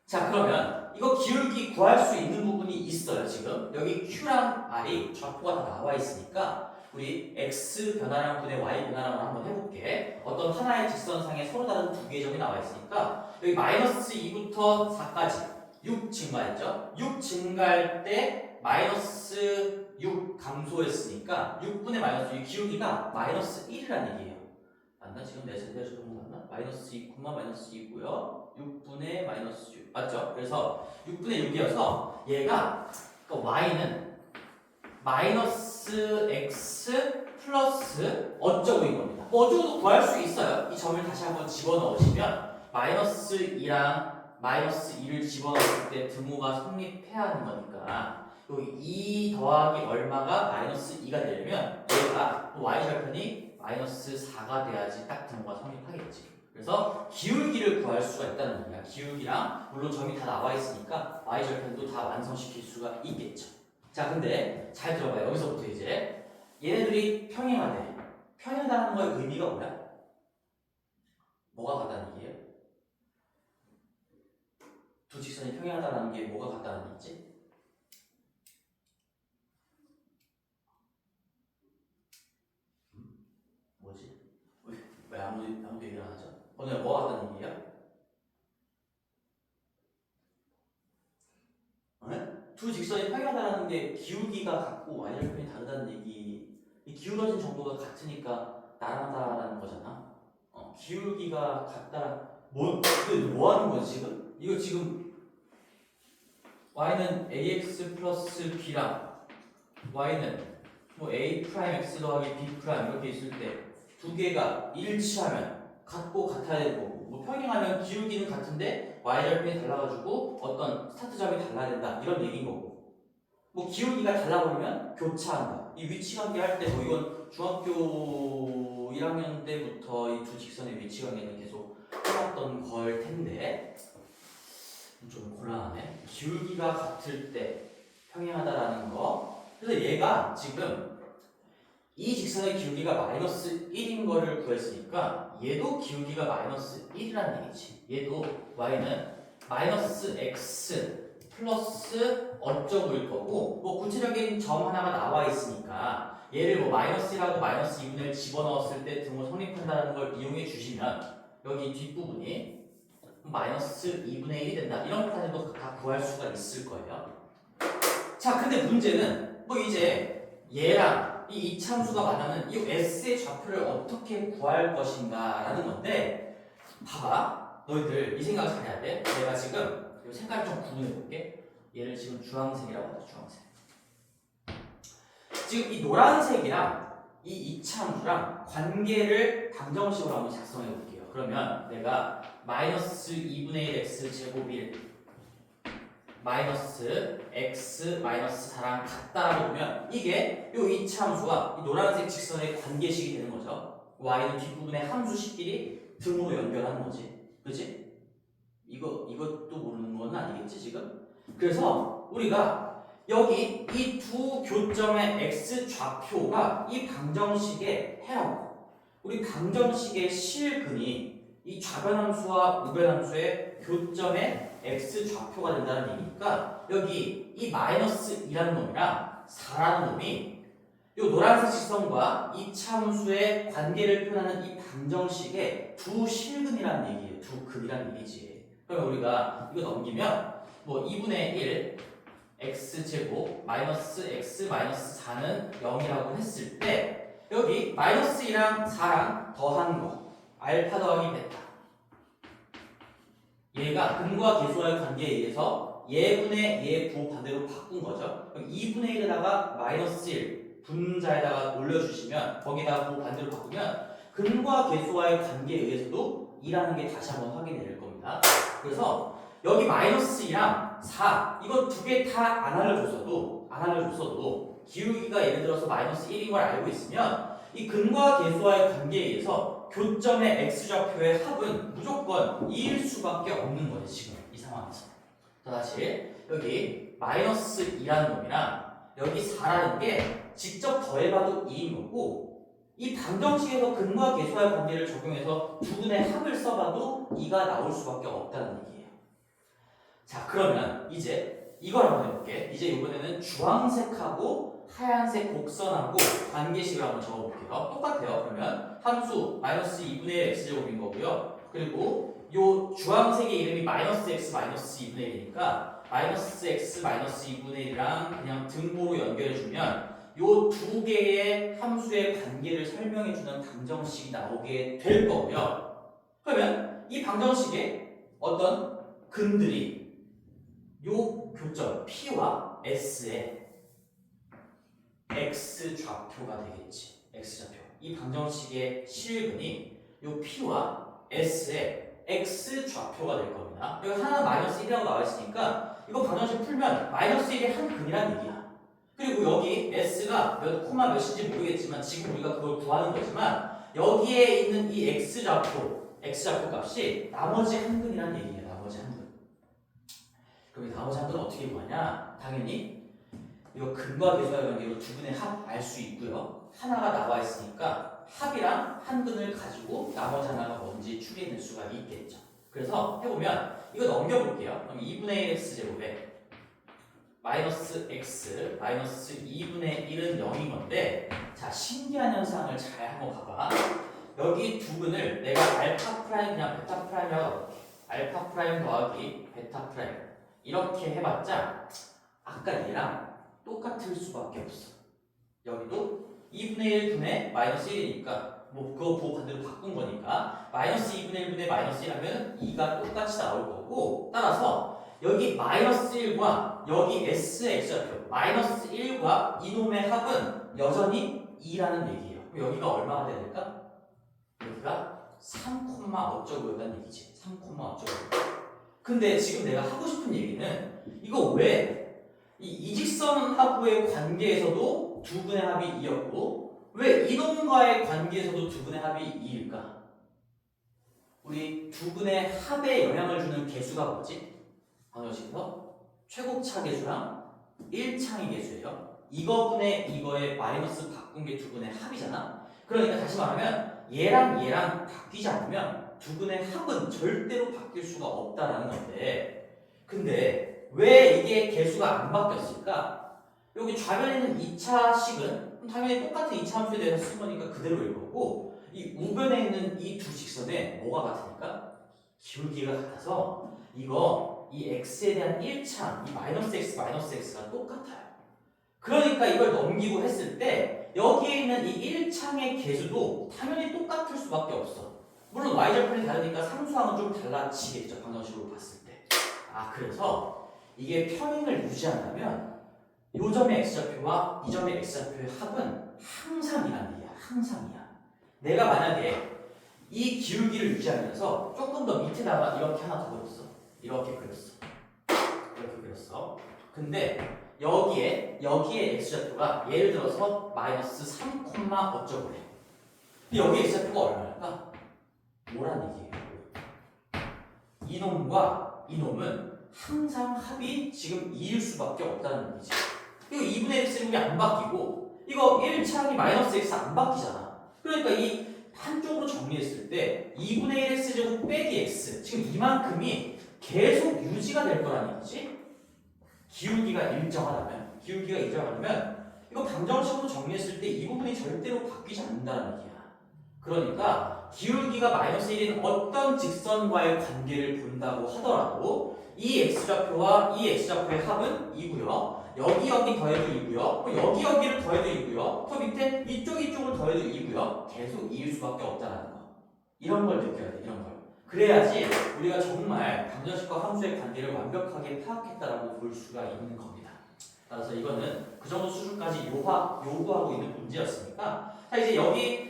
자, 그러면 이거 기울기 구할 수 있는 부분이 있어요. 지금 여기 Q랑 R이 좌표가 다 나와 있으니까 우리 X 변화량 분의 Y 변화량을 한번 해볼게. 어떤 하나의 직선상에 서로 다른 두 개의 점이 나와 있으니까 여기 마이너스 2부터 4까지 6 증가했죠? 6 증가할 때 마이너스 6 감소했으니까 6분의 마이너스 6 기울기가 마이너스 1이라는 얘기예요. 맞나? 지금 내 제대로 적은 거 맞나? 마이너스 2, 마이너스 2고요. 6분의 마이너스 6 맞죠? 그래서 6분의 6이어서 얘가 y는 마이너스 x 플러스 어쩌고인 겁니다. 뭐 어쩌고도 구할 수 있어요. 이 점을 다시 한번 집어넣으시면 마이너스 2랑 마이너스 2를 집어넣을 때 등호가 성립해야 하는 거니까 여기 2 더하기 얼마가 마이너스 2가 되려면 얘가 y절편이 마이너스 4가 돼야지 딱 등호가 성립하겠지. 그래서 기울기를 구할 수가 있다는 얘기야. 기울기랑 물론 점이 다 나와 있으니까 y절편도 다 완성시킬 수가 있겠죠. 자, 근데 잘 들어봐요. 여기서부터 이제 얘네들이 평행하대. 평행하다는 거의 의미가 뭐야? 뭐가 같다는 얘기예요? 두 직선이 평행하다는 게 뭐가 같다는 얘기지? 뭐지? 왜 아무도 얘기를 안 하죠? 오늘 뭐가 같다는 얘기예요? 두 직선이 평행하다는 게 기울기가 같고 y절편이 다르다는 얘기. 이 기울어진 정도가 같으니까 나란하다라는 거잖아. 기울기가 같다. 뭐 하는 거야 지금? 이거 지금 y는 ax 플러스 b랑 y는 뭐 a 프라임 x 더하기 b 프라임 이렇게 있을 때 두 개가 일치하면 같고 같아야 되는 거고 뭐 평행하면 기울기는 같은데 y절편이 달라가지고 어떤 스타트점이 달라야 된다 이런 얘기인 거고 뭐 기울기가 달라버리면 교차한다. 이 위치관계 할 때 뭐 이건 중학교 1학년 때부터 이 두 직선의 위치관계는 계속 해왔던 걸 텐데 좀 곤란하네. 기울기가 같을 때 평행하다라는 거. 그래서 얘가 지금 이 직선의 기울기가 마이너스 1인 거를 구했으니까 얘도 기울기가 마이너스 1이라는 얘기지. 얘도 y는 마이너스 x 플러스 어쩌고일 거고 뭐 구체적인 점 하나가 나와 있으니까 얘를 뭐 마이너스 1하고 마이너스 2분의 1 집어넣었을 때 등호 성립한다는 걸 이용해 주시면 여기 뒷부분이 마이너스 2분의 1이 된다. 이런 것까지도 다 구할 수가 있을 거예요. 자, 근데 문제는 뭐 이제 얘랑 이 이차함수가 만나는 이 s의 좌표를 어떻게 구할 것인가 라는 건데 봐봐. 너희들 이 생각을 잘해야 돼. 내가 지금 이 색깔 좀 구분해 볼게. 얘를 지금 주황색이라고 하자. 주황색. 지금 이 노란색이랑 이 이차함수랑 관계를 방정식으로 한번 작성해 볼게요. 그러면 내가 마이너스 2분의 1 x 제곱 1 마이너스 x 마이너스 4랑 같다라고 보면 이게 요 이차함수가 이 노란색 직선의 관계식이 되는 거죠. y는 뒷부분의 함수식끼리 등으로 연결하는 거지. 그치? 이것도 모르는 건 아니겠지 지금? 그래서 우리가 여기 이 두 교점의 x 좌표가 이 방정식의 해라고. 우리 방정식의 실근이 이 좌변함수와 우변함수의 교점의 x 좌표가 된다는 얘기니까 여기 이 마이너스 2라는 놈이랑 4라는 놈이 이 노란색 직선과 이 차함수의 관계를 표현하는 이 방정식의 두 실근이라는 얘기예요. 두 근이라는 얘기지. 그러면 우리가 이거 넘기면 뭐 2분의 1 x제곱 마이너스 x 마이너스 4는 0이라고 했을 때 여기 마이너스 2랑 4랑 더한 거 알파 더하기 베타 얘가 근과 계수와의 관계에 의해서 예분의 예 부 반대로 바꾼 거죠. 그럼 2분의 1에다가 마이너스 1 분자에다가 올려주시면 거기다가 부 반대로 바꾸면 근과 계수와의 관계에 의해서도 2라는 게 다시 한번 확인이 될 겁니다. 그래서 여기 마이너스 2랑 4 이거 두 개 다 안 알려줬어도 기울기가 예를 들어서 마이너스 1인 걸 알고 있으면 이 근과 계수와의 관계에 의해서 교점의 x좌표의 합은 무조건 2일 수밖에 없는 거지 지금 이 상황에서. 자, 다시 여기 마이너스 2라는 놈이랑 여기 4라는 게 직접 더해봐도 2인 거고 이 방정식에서 근과 계수와의 관계를 적용해서 두 근의 합을 써봐도 2가 나올 수밖에 없다는 얘기예요. 자, 그러면 이제 이걸 한번 해볼게. 이제 이번에는 주황색하고 하얀색 곡선하고 관계식을 한번 적어볼게요. 똑같아요. 그러면 함수 마이너스 2분의 1 x제곱인 거고요. 그리고 요 주황색의 이름이 마이너스 x 마이너스 2분의 1이니까 마이너스 x 마이너스 2분의 1이랑 그냥 등호로 연결해주면 요 두 개의 함수의 관계를 설명해주는 방정식이 나오게 될 거고요. 그러면 이 방정식에 어떤 근들이 요 교점 P와 S의 x 좌표가 되겠지. x 좌표. 이 방정식의 실근이 요 P와 S의 x 좌표가 될 겁니다. 여기 하나 마이너스 1이라고 나와 있으니까 이거 방정식 풀면 마이너스 1이 한 근이란 얘기야. 그리고 여기 S가 몇 코마 몇인지 모르겠지만 지금 우리가 그걸 구하는 거지만 여기에 있는 이 x 좌표 값이 나머지 한 근이란 얘기예요. 나머지 한 근. 그럼 이 나머지 한 근은 어떻게 구하냐? 당연히 이거 근과 계수와 관계로 두 근의 합 알 수 있고요. 하나가 나와 있으니까 합이랑 한 근을 가지고 나머지 하나가 뭔지 추리해낼 수가 있겠죠. 그래서 해보면 이거 넘겨볼게요. 그럼 2분의 1 x제곱에 마이너스 x 마이너스 2분의 1은 0인 건데 자 신기한 현상을 잘 한번 봐봐. 여기 두 근을 내가 알파 프라임 그냥 베타 프라임이라고 할게. 알파 프라임 더하기 베타 프라임 이렇게 해봤자 아까 얘랑 똑같을 수밖에 없어. 여기도 2분의 1 분의 마이너스 1이니까 뭐 그거 보고 반대로 바꾼 거니까 마이너스 2분의 1분의 마이너스 1 하면 2가 똑같이 나올 거고 따라서 여기 마이너스 1과 여기 S의 x좌표 마이너스 1과 이놈의 합은 여전히 2라는 얘기예요. 그럼 여기가 얼마가 돼야 될까? 여기가 3, 어쩌고요라는 얘기지. 3, 어쩌고요. 근데 지금 내가 하고 싶은 얘기는 이거 왜 이 이직선 하부의 관계에서도 두 분의 합이 2였고 왜 이놈과의 관계에서도 두 분의 합이 2일까? 우리 두 분의 합에 영향을 주는 개수가 뭐지? 방정식에서 최고차 개수랑 1창의 개수예요. 이거분의 이거의 마이너스 바꾼 게 두 분의 합이잖아. 그러니까 다시 말하면 얘랑 바뀌지 않으면 두 분의 합은 절대로 바뀔 수가 없다라는 건데 근데 왜 이게 개수가 안 바뀌었을까? 여기 좌변에 있는 2차식은 당연히 똑같은 2차 함수에 대해서 쓴 거니까 그대로일 거고 이 우변에 있는 이 두 직선에 뭐가 같으니까? 기울기가 같아서 이거 이 x에 대한 1창 이 마이너스 x가 똑같아요. 그러니까 이걸 넘기고 했을 때 여기에 있는 이 1창의 개수도 당연히 똑같을 수밖에 없어. 물론 y절편이 다르니까 상수항은 좀 달라지겠죠. 방정식으로 봤을 때. 아 그래서 이게 평행을 유지한다면 이 점의 x좌표와 이 점의 x좌표의 합은 항상이라는 얘기야. 항상이야. 내가 만약에 이 기울기를 유지하면서 조금 더 밑에다가 이렇게 하나 더 그렸어. 이렇게 그렸어. 이렇게 그렸어. 근데 여기에 x좌표가 예를 들어서 마이너스 3, 어쩌고 해. 근데 여기 x좌표가 얼마일까? 뭐란 얘기예요? 이놈과 이놈은 항상 합이 지금 2일 수밖에 없다는 얘기지. 이거 2분의 x 제곱이 안 바뀌고 이거 1창이 마이너스 x 안 바뀌잖아. 그러니까 이 한쪽으로 정리했을 때 2분의 1 x제곱 빼기 x 지금 이만큼이 계속 유지가 될 거라는 얘기지. 기울기가 일정하다면 이거 방정식으로 정리했을 때 이 부분이 절대로 바뀌지 않는다는 얘기야. 그러니까 기울기가 마이너스 1인 어떤 직선과의 관계를 본다고 하더라도 이 x좌표와 이 x좌표의 합은 2고요. 여기 더해도 2고요. 여기를 더해도 2고요. 그 밑에 이쪽을 더해도 2고요. 계속 2일 수밖에 없다는 거. 이런 걸 느껴야 돼. 이런 걸. 그래야지 우리가 정말 방정식과 함수의 관계를 완벽하게 파악했다라고 볼 수가 있는 겁니다. 따라서 이거는 그 정도 수준까지 요구하고 있는 문제였으니까 자 이제 여기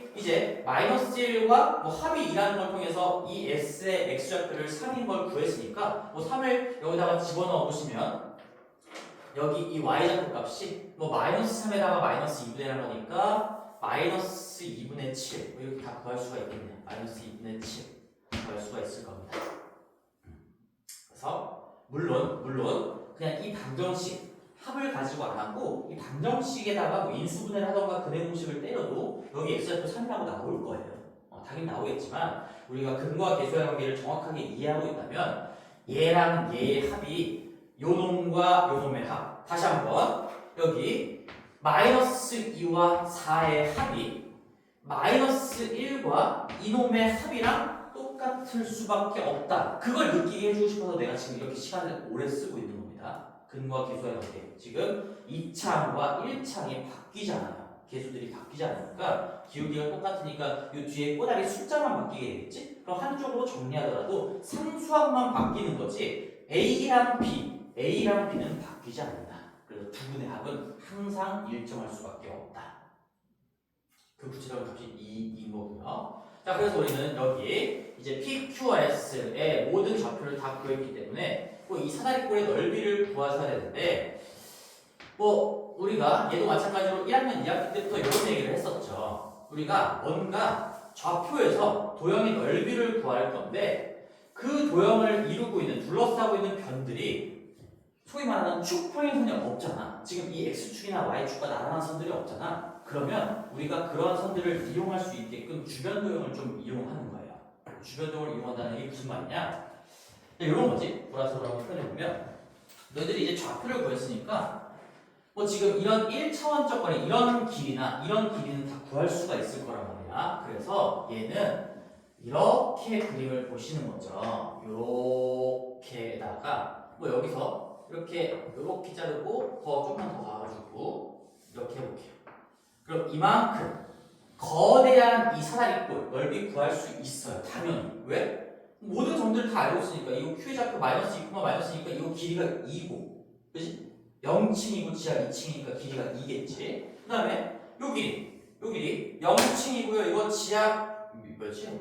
마이너스 1과 뭐 합이 2라는 걸 통해서 이 S의 x좌표를 3인 걸 구했으니까 뭐 3을 여기다가 집어넣어 보시면 여기 이 y좌표 값이 뭐 마이너스 3에다가 마이너스 2분의 1 거니까 마이너스 2분의 7 뭐 이렇게 다 구할 수가 있겠네요. 마이너스 2분의 7 구할 수가 있을 겁니다. 그래서 물론 그냥 이 방정식 합을 가지고 안 하고 이 방정식에다가 뭐 인수분해를 하던가 근해 공식을 때려도 여기 x좌표 3이라고 나올 거예요. 당연히 나오겠지만 우리가 근과 계수의 관계를 정확하게 이해하고 있다면 얘랑 얘의 합이 요 놈과 요 놈의 합. 다시 한번 여기 마이너스 2와 4의 합이 마이너스 1과 이놈의 합이랑 똑같을 수밖에 없다. 그걸 느끼게 해주고 싶어서 내가 지금 이렇게 시간을 오래 쓰고 있는 겁니다. 근과 계수의 관계. 지금 2창과 1창이 바뀌잖아요. 계수들이 바뀌지 않으니까 기울기가 똑같으니까 이 뒤에 꼬다리 숫자만 바뀌게 되겠지? 그럼 한쪽으로 정리하더라도 상수항만 바뀌는 거지 A랑 B는 바뀌지 않는다. 그래서 두 분의 합은 항상 일정할 수밖에 없다. 그 구체적인 값이 2인 거고요. 자, 그래서 우리는 여기 이제 PQRS의 모든 좌표를 다 구했기 때문에 뭐 이 사다리꼴의 넓이를 구하셔야 되는데 뭐 우리가 얘도 마찬가지로 1학년 2학기 때부터 이런 얘기를 했었죠. 우리가 뭔가 좌표에서 도형의 넓이를 구할 건데 그 도형을 이루고 있는 둘러싸고 있는 변들이 소위 말하는 축 평행선이 없잖아. 지금 이 X축이나 Y축과 나란한 선들이 없잖아. 그러면 우리가 그러한 선들을 이용할 수 있게끔 주변 도형을 좀 이용하는 거예요. 주변 도형을 이용한다는 게 무슨 말이냐? 이런 거지. 보라색으로 한번 표현해보면 너희들이 이제 좌표를 구했으니까 뭐 지금 이런 1차원적 거리 이런 길이나 이런 길이는 다 구할 수가 있을 거란 말이야. 그래서 얘는 이렇게 그림을 보시는 거죠. 요렇게다가 뭐 여기서 이렇게 자르고 더 조금만 더 가가지고 이렇게 해볼게요. 그럼 이만큼 거대한 이 사다리꼴 넓이 구할 수 있어요. 당연히. 왜? 모든 점들을 다 알고 있으니까 이거 Q의 좌표 마이너스 2, 마이너스니까 이거 길이가 2고 그지? 0층이고 지하 2층이니까 길이가 2겠지. 그 다음에 요 길이 0층이고요. 이거 지하 몇이야?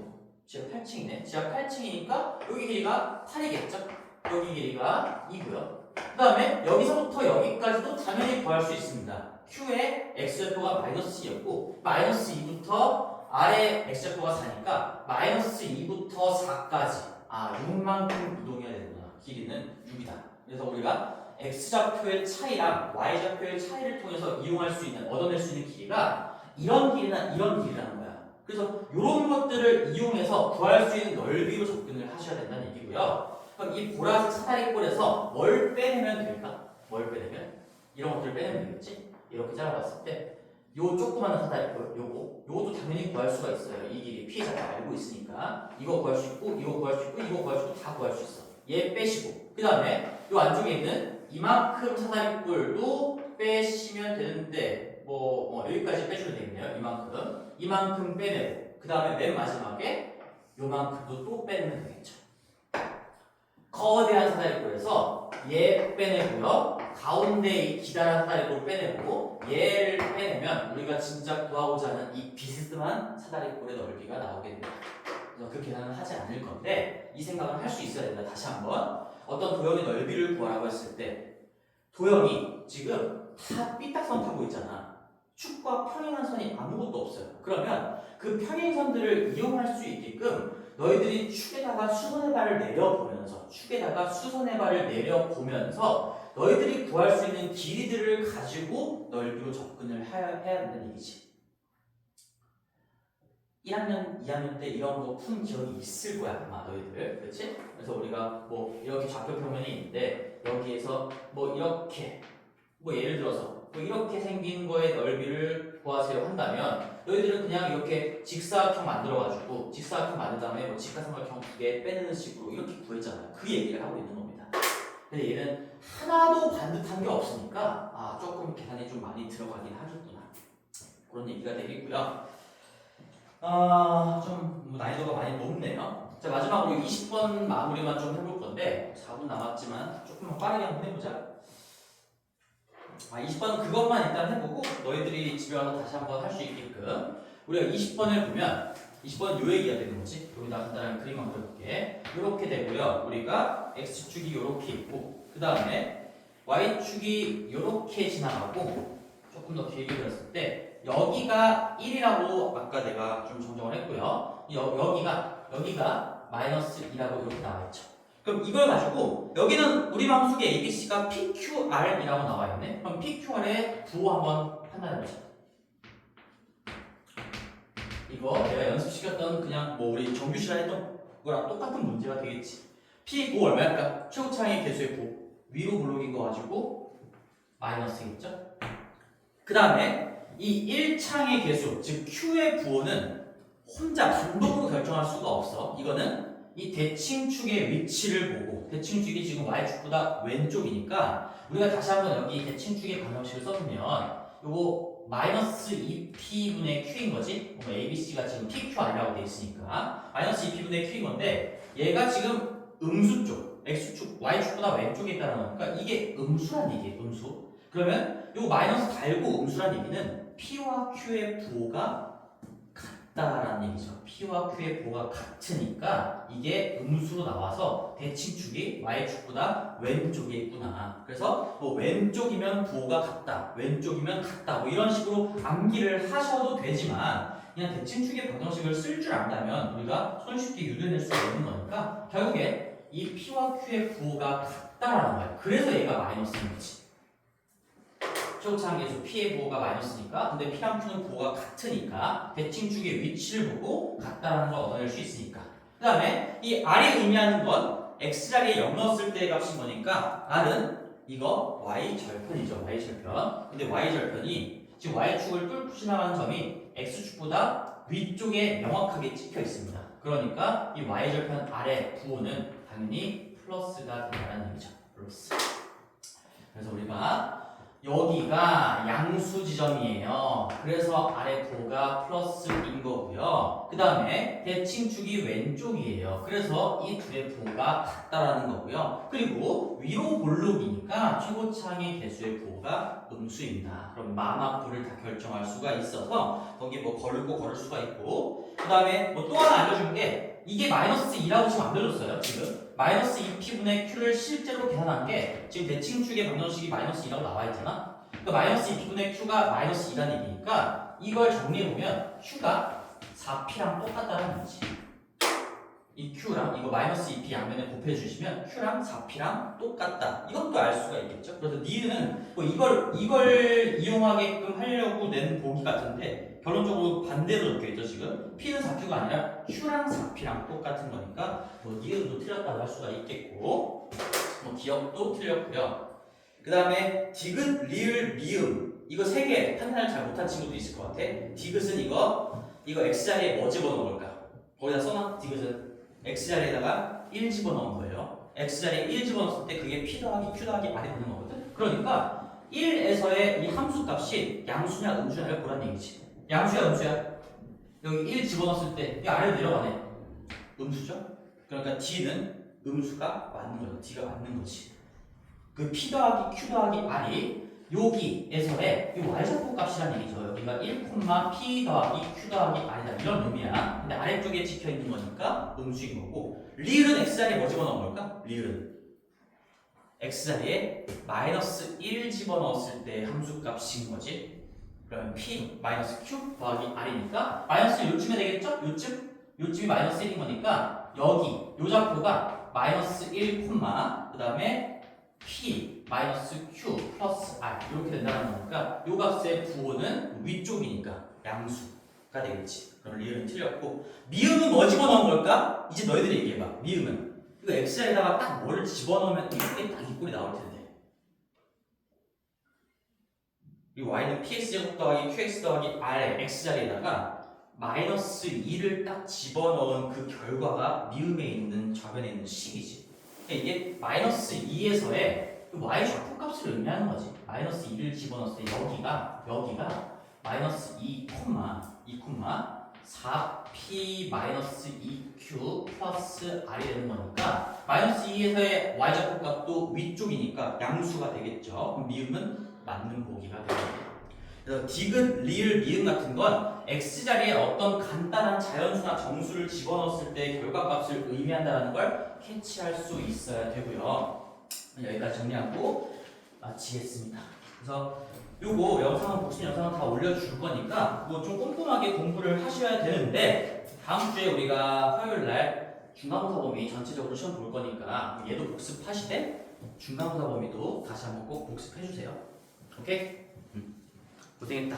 지하 8층이네. 지하 8층이니까 여기 길이가 8이겠죠? 여기 길이가 2고요. 그 다음에 여기서부터 여기까지도 당연히 구할 수 있습니다. Q의 X좌표가 마이너스 2였고 마이너스 2부터 아래 X좌표가 4니까 마이너스 2부터 4까지 6만큼 이동해야 되는구나. 길이는 6이다. 그래서 우리가 X좌표의 차이랑 Y좌표의 차이를 통해서 이용할 수 있는, 얻어낼 수 있는 길이가 이런 길이나 이런 길이라는 거야. 그래서 이런 것들을 이용해서 구할 수 있는 넓이로 접근을 하셔야 된다는 얘기고요. 그럼 이 보라색 사다리꼴에서 뭘 빼내면 될까? 뭘 빼내면? 이런 것들을 빼내면 되겠지? 이렇게 잘라봤을 때 요 조그마한 사다리꼴, 요것도 당연히 구할 수가 있어요. 이 길이 피해자가 알고 있으니까 이거 구할 수 있고, 이거 구할 수 있고, 이거 구할 수 있고 다 구할 수 있어. 얘 빼시고 그 다음에 요 안쪽에 있는 이만큼 사다리꼴도 빼시면 되는데 여기까지 빼주면 되겠네요. 이만큼 빼내고 그 다음에 맨 마지막에 요만큼도 또 빼내면 되겠죠. 거대한 사다리꼴에서 얘 빼내고요. 가운데 이 기다란 사다리꼴 빼내고 얘를 빼내면 우리가 진짜 구하고자 하는 이 비스듬한 사다리꼴의 넓이가 나오게 됩니다. 그래서 그 계산은 하지 않을 건데 이 생각을 할 수 있어야 된다. 다시 한번 어떤 도형의 넓이를 구하라고 했을 때 도형이 지금 다 삐딱선 타고 있잖아. 축과 평행한 선이 아무것도 없어요. 그러면 그 평행선들을 이용할 수 있게끔 너희들이 축에다가 수선의 발을 내려보면서 너희들이 구할 수 있는 길이들을 가지고 넓이로 접근을 해야 된다는 얘기지. 1학년, 2학년 때 이런 거 푼 기억이 있을 거야 아마 너희들. 그렇지? 그래서 우리가 뭐 이렇게 좌표 평면이 있는데 여기에서 뭐 이렇게 예를 들어서 이렇게 생긴 거의 넓이를 구하세요 한다면 너희들은 그냥 이렇게 직사각형 만들어가지고 직사각형 만든 다음에 직사각형 2개 빼내는 식으로 이렇게 구했잖아요. 그 얘기를 하고 있는 겁니다. 근데 얘는 하나도 반듯한 게 없으니까 조금 계산이 좀 많이 들어가긴 하겠구나. 그런 얘기가 되겠고요. 좀 난이도가 많이 높네요. 자, 마지막으로 20번 마무리만 좀 해볼 건데 4분 남았지만 조금만 빠르게 한번 해보자. 20번은 그것만 일단 해보고 너희들이 집에 와서 다시 한번 할 수 있게끔 우리가 20번을 보면 20번은 요 얘기가 되는 거지. 여기다 간단한 그림 한번 그려볼게. 이렇게 되고요. 우리가 X축이 이렇게 있고 그 다음에 Y축이 이렇게 지나가고 조금 더 길게 그렸을 때 여기가 1이라고 아까 내가 좀 정정을 했고요. 여기가 마이너스 2라고 이렇게 나와있죠. 그럼 이걸 가지고 여기는 우리 마음속에 ABC가 PQR이라고 나와있네. 그럼 PQR의 부호 한번 판단해보자. 이거 내가 연습시켰던 그냥 우리 정규 시간에 했던 거랑 똑같은 문제가 되겠지. P5 얼마일까? 최고차항의 개수의 보 위로 블록인 거 가지고 마이너스겠죠? 그 다음에 이 1창의 개수, 즉 Q의 부호는 혼자 단독으로 결정할 수가 없어. 이거는 이 대칭축의 위치를 보고, 대칭축이 지금 y축보다 왼쪽이니까 우리가 다시 한번 여기 대칭축의 방정식을 써보면 요거 마이너스 2p분의 q인 거지. 그럼 ABC가 지금 PQR이라고 돼 있으니까 마이너스 2p분의 q인 건데 얘가 지금 음수 쪽, x축, y축보다 왼쪽에 있다는 거니까 이게 음수란 얘기예요. 음수. 그러면 요 마이너스 달고 음수란 얘기는 P와 Q의 부호가 같다라는 얘기죠. P와 Q의 부호가 같으니까 이게 음수로 나와서 대칭축이 y축보다 왼쪽에 있구나. 그래서 뭐 왼쪽이면 부호가 같다, 왼쪽이면 같다, 뭐 이런 식으로 암기를 하셔도 되지만 그냥 대칭축의 방정식을 쓸 줄 안다면 우리가 손쉽게 유도해낼 수 있는 거니까 결국에 이 P와 Q의 부호가 같다라는 거예요. 그래서 얘가 마이너스인 거지. 최고차항 계수 P의 부호가 마이너스니까 근데 P랑 Q는 부호가 같으니까 대칭축의 위치를 보고 같다라는 걸 얻어낼 수 있으니까. 그 다음에 이 R이 의미하는 건 X자리에 0 넣었을 때의 값인 거니까 R은 이거 Y절편이죠. Y절편. 근데 Y절편이 지금 Y축을 뚫고 지나가는 점이 X축보다 위쪽에 명확하게 찍혀 있습니다. 그러니까 이 Y절편 R의 부호는 당연히 플러스가 된다는 얘기죠. 플러스. 그래서 우리가 여기가 양수 지점이에요. 그래서 아래 부호가 플러스인 거고요. 그 다음에 대칭축이 왼쪽이에요. 그래서 이 둘의 부호가 같다라는 거고요. 그리고 위로 볼록이니까 최고차항의 개수의 부호가 음수입니다. 그럼 마마부를 다 결정할 수가 있어서 거기 뭐 걸고 걸을 수가 있고, 그 다음에 뭐 또 하나 알려준 게 이게 마이너스 2라고 지금 알려줬어요. 지금 마이너스 2p분의 q를 실제로 계산한 게 지금 대칭축의 방정식이 마이너스 2라고 나와 있잖아. 그러니까 마이너스 2p분의 q가 마이너스 2라는 얘기니까 이걸 정리해보면 q가 4p랑 똑같다는 거지. 이 q랑 이거 마이너스 2p 양면에 곱해주시면 q랑 4p랑 똑같다. 이것도 알 수가 있겠죠. 그래서 니은은 뭐 이걸 이용하게끔 하려고 낸 보기 같은데 결론적으로 반대로 적혀있죠. 지금 p는 4q가 아니라 q랑 4p랑 똑같은 거니까 뭐 니은도 틀렸다고 할 수가 있겠고, 뭐 기억도 틀렸고요. 그 다음에 디귿, 리을, 미음 이거 세 개 판단을 잘 못한 친구도 있을 것 같아. 디귿은 이거 x자리에 뭐 집어넣은 걸까? 거기다 써놔. 디귿은 x자리에다가 1 집어넣은 거예요. x자리에 1 집어넣었을 때 그게 p 더하기 q 더하기 r이 되는 거거든. 그러니까 1에서의 이 함수 값이 양수냐 음수냐를 보란 얘기지. 양수야 음수야? 여기 1 집어넣었을 때 이 아래로 내려가네. 음수죠? 그러니까 d는 음수가 맞는 거죠. d가 맞는 거지. 그 p 더하기 q 더하기 r이 여기에서의 이 y좌표 값이라는 얘기죠. 여기가 1, p 더하기 q 더하기 r이다 이런 의미야. 근데 아래쪽에 찍혀 있는 거니까 음수인 거고, 리을은 x자리에 뭐 집어넣은 걸까? 리을은 x자리에 마이너스 1 집어넣었을 때 함수 값인 거지. 그러면 p 마이너스 q 더하기 r이니까 마이너스 요쯤에 되겠죠? 요쯤이 마이너스 1인 거니까 여기 요 좌표가 마이너스 1, 그 다음에 p 마이너스 q 플러스 r 이렇게 된다는 거니까 요 값의 부호는 위쪽이니까 양수가 되겠지. 그럼 리을은 틀렸고, 미음은 뭐 집어넣은 걸까? 이제 너희들이 얘기해봐. 미음은 이거 x에다가 딱 뭐를 집어넣으면 이렇게 딱 이 꼴이 나올 텐데, 이 y는 px제곱 더하기 qx 더하기 r x자리에다가 마이너스 2를 딱 집어넣은 그 결과가 미음에 있는 좌변에 있는 식이지. 이게 마이너스 2에서의 y 좌표 값을 의미하는 거지. 마이너스 2를 집어넣었을 때 여기가 마이너스 2, 4p 마이너스 2q 플러스 r이 되는 거니까 마이너스 2에서의 y 좌표 값도 위쪽이니까 양수가 되겠죠. 그럼 미음은 맞는 보기가 되겠죠. 그래서 디귿, 리을, 미음 같은 건 x자리에 어떤 간단한 자연수나 정수를 집어넣었을 때 결과값을 의미한다는 걸 캐치할 수 있어야 되고요. 여기까지 정리하고 마치겠습니다. 그래서 요거 영상은 복습 영상은 다 올려줄 거니까 뭐 좀 꼼꼼하게 공부를 하셔야 되는데, 다음 주에 우리가 화요일날 중간고사 범위 전체적으로 시험 볼 거니까 얘도 복습하시되 중간고사 범위도 다시 한번 꼭 복습해주세요. 오케이? 고생했다.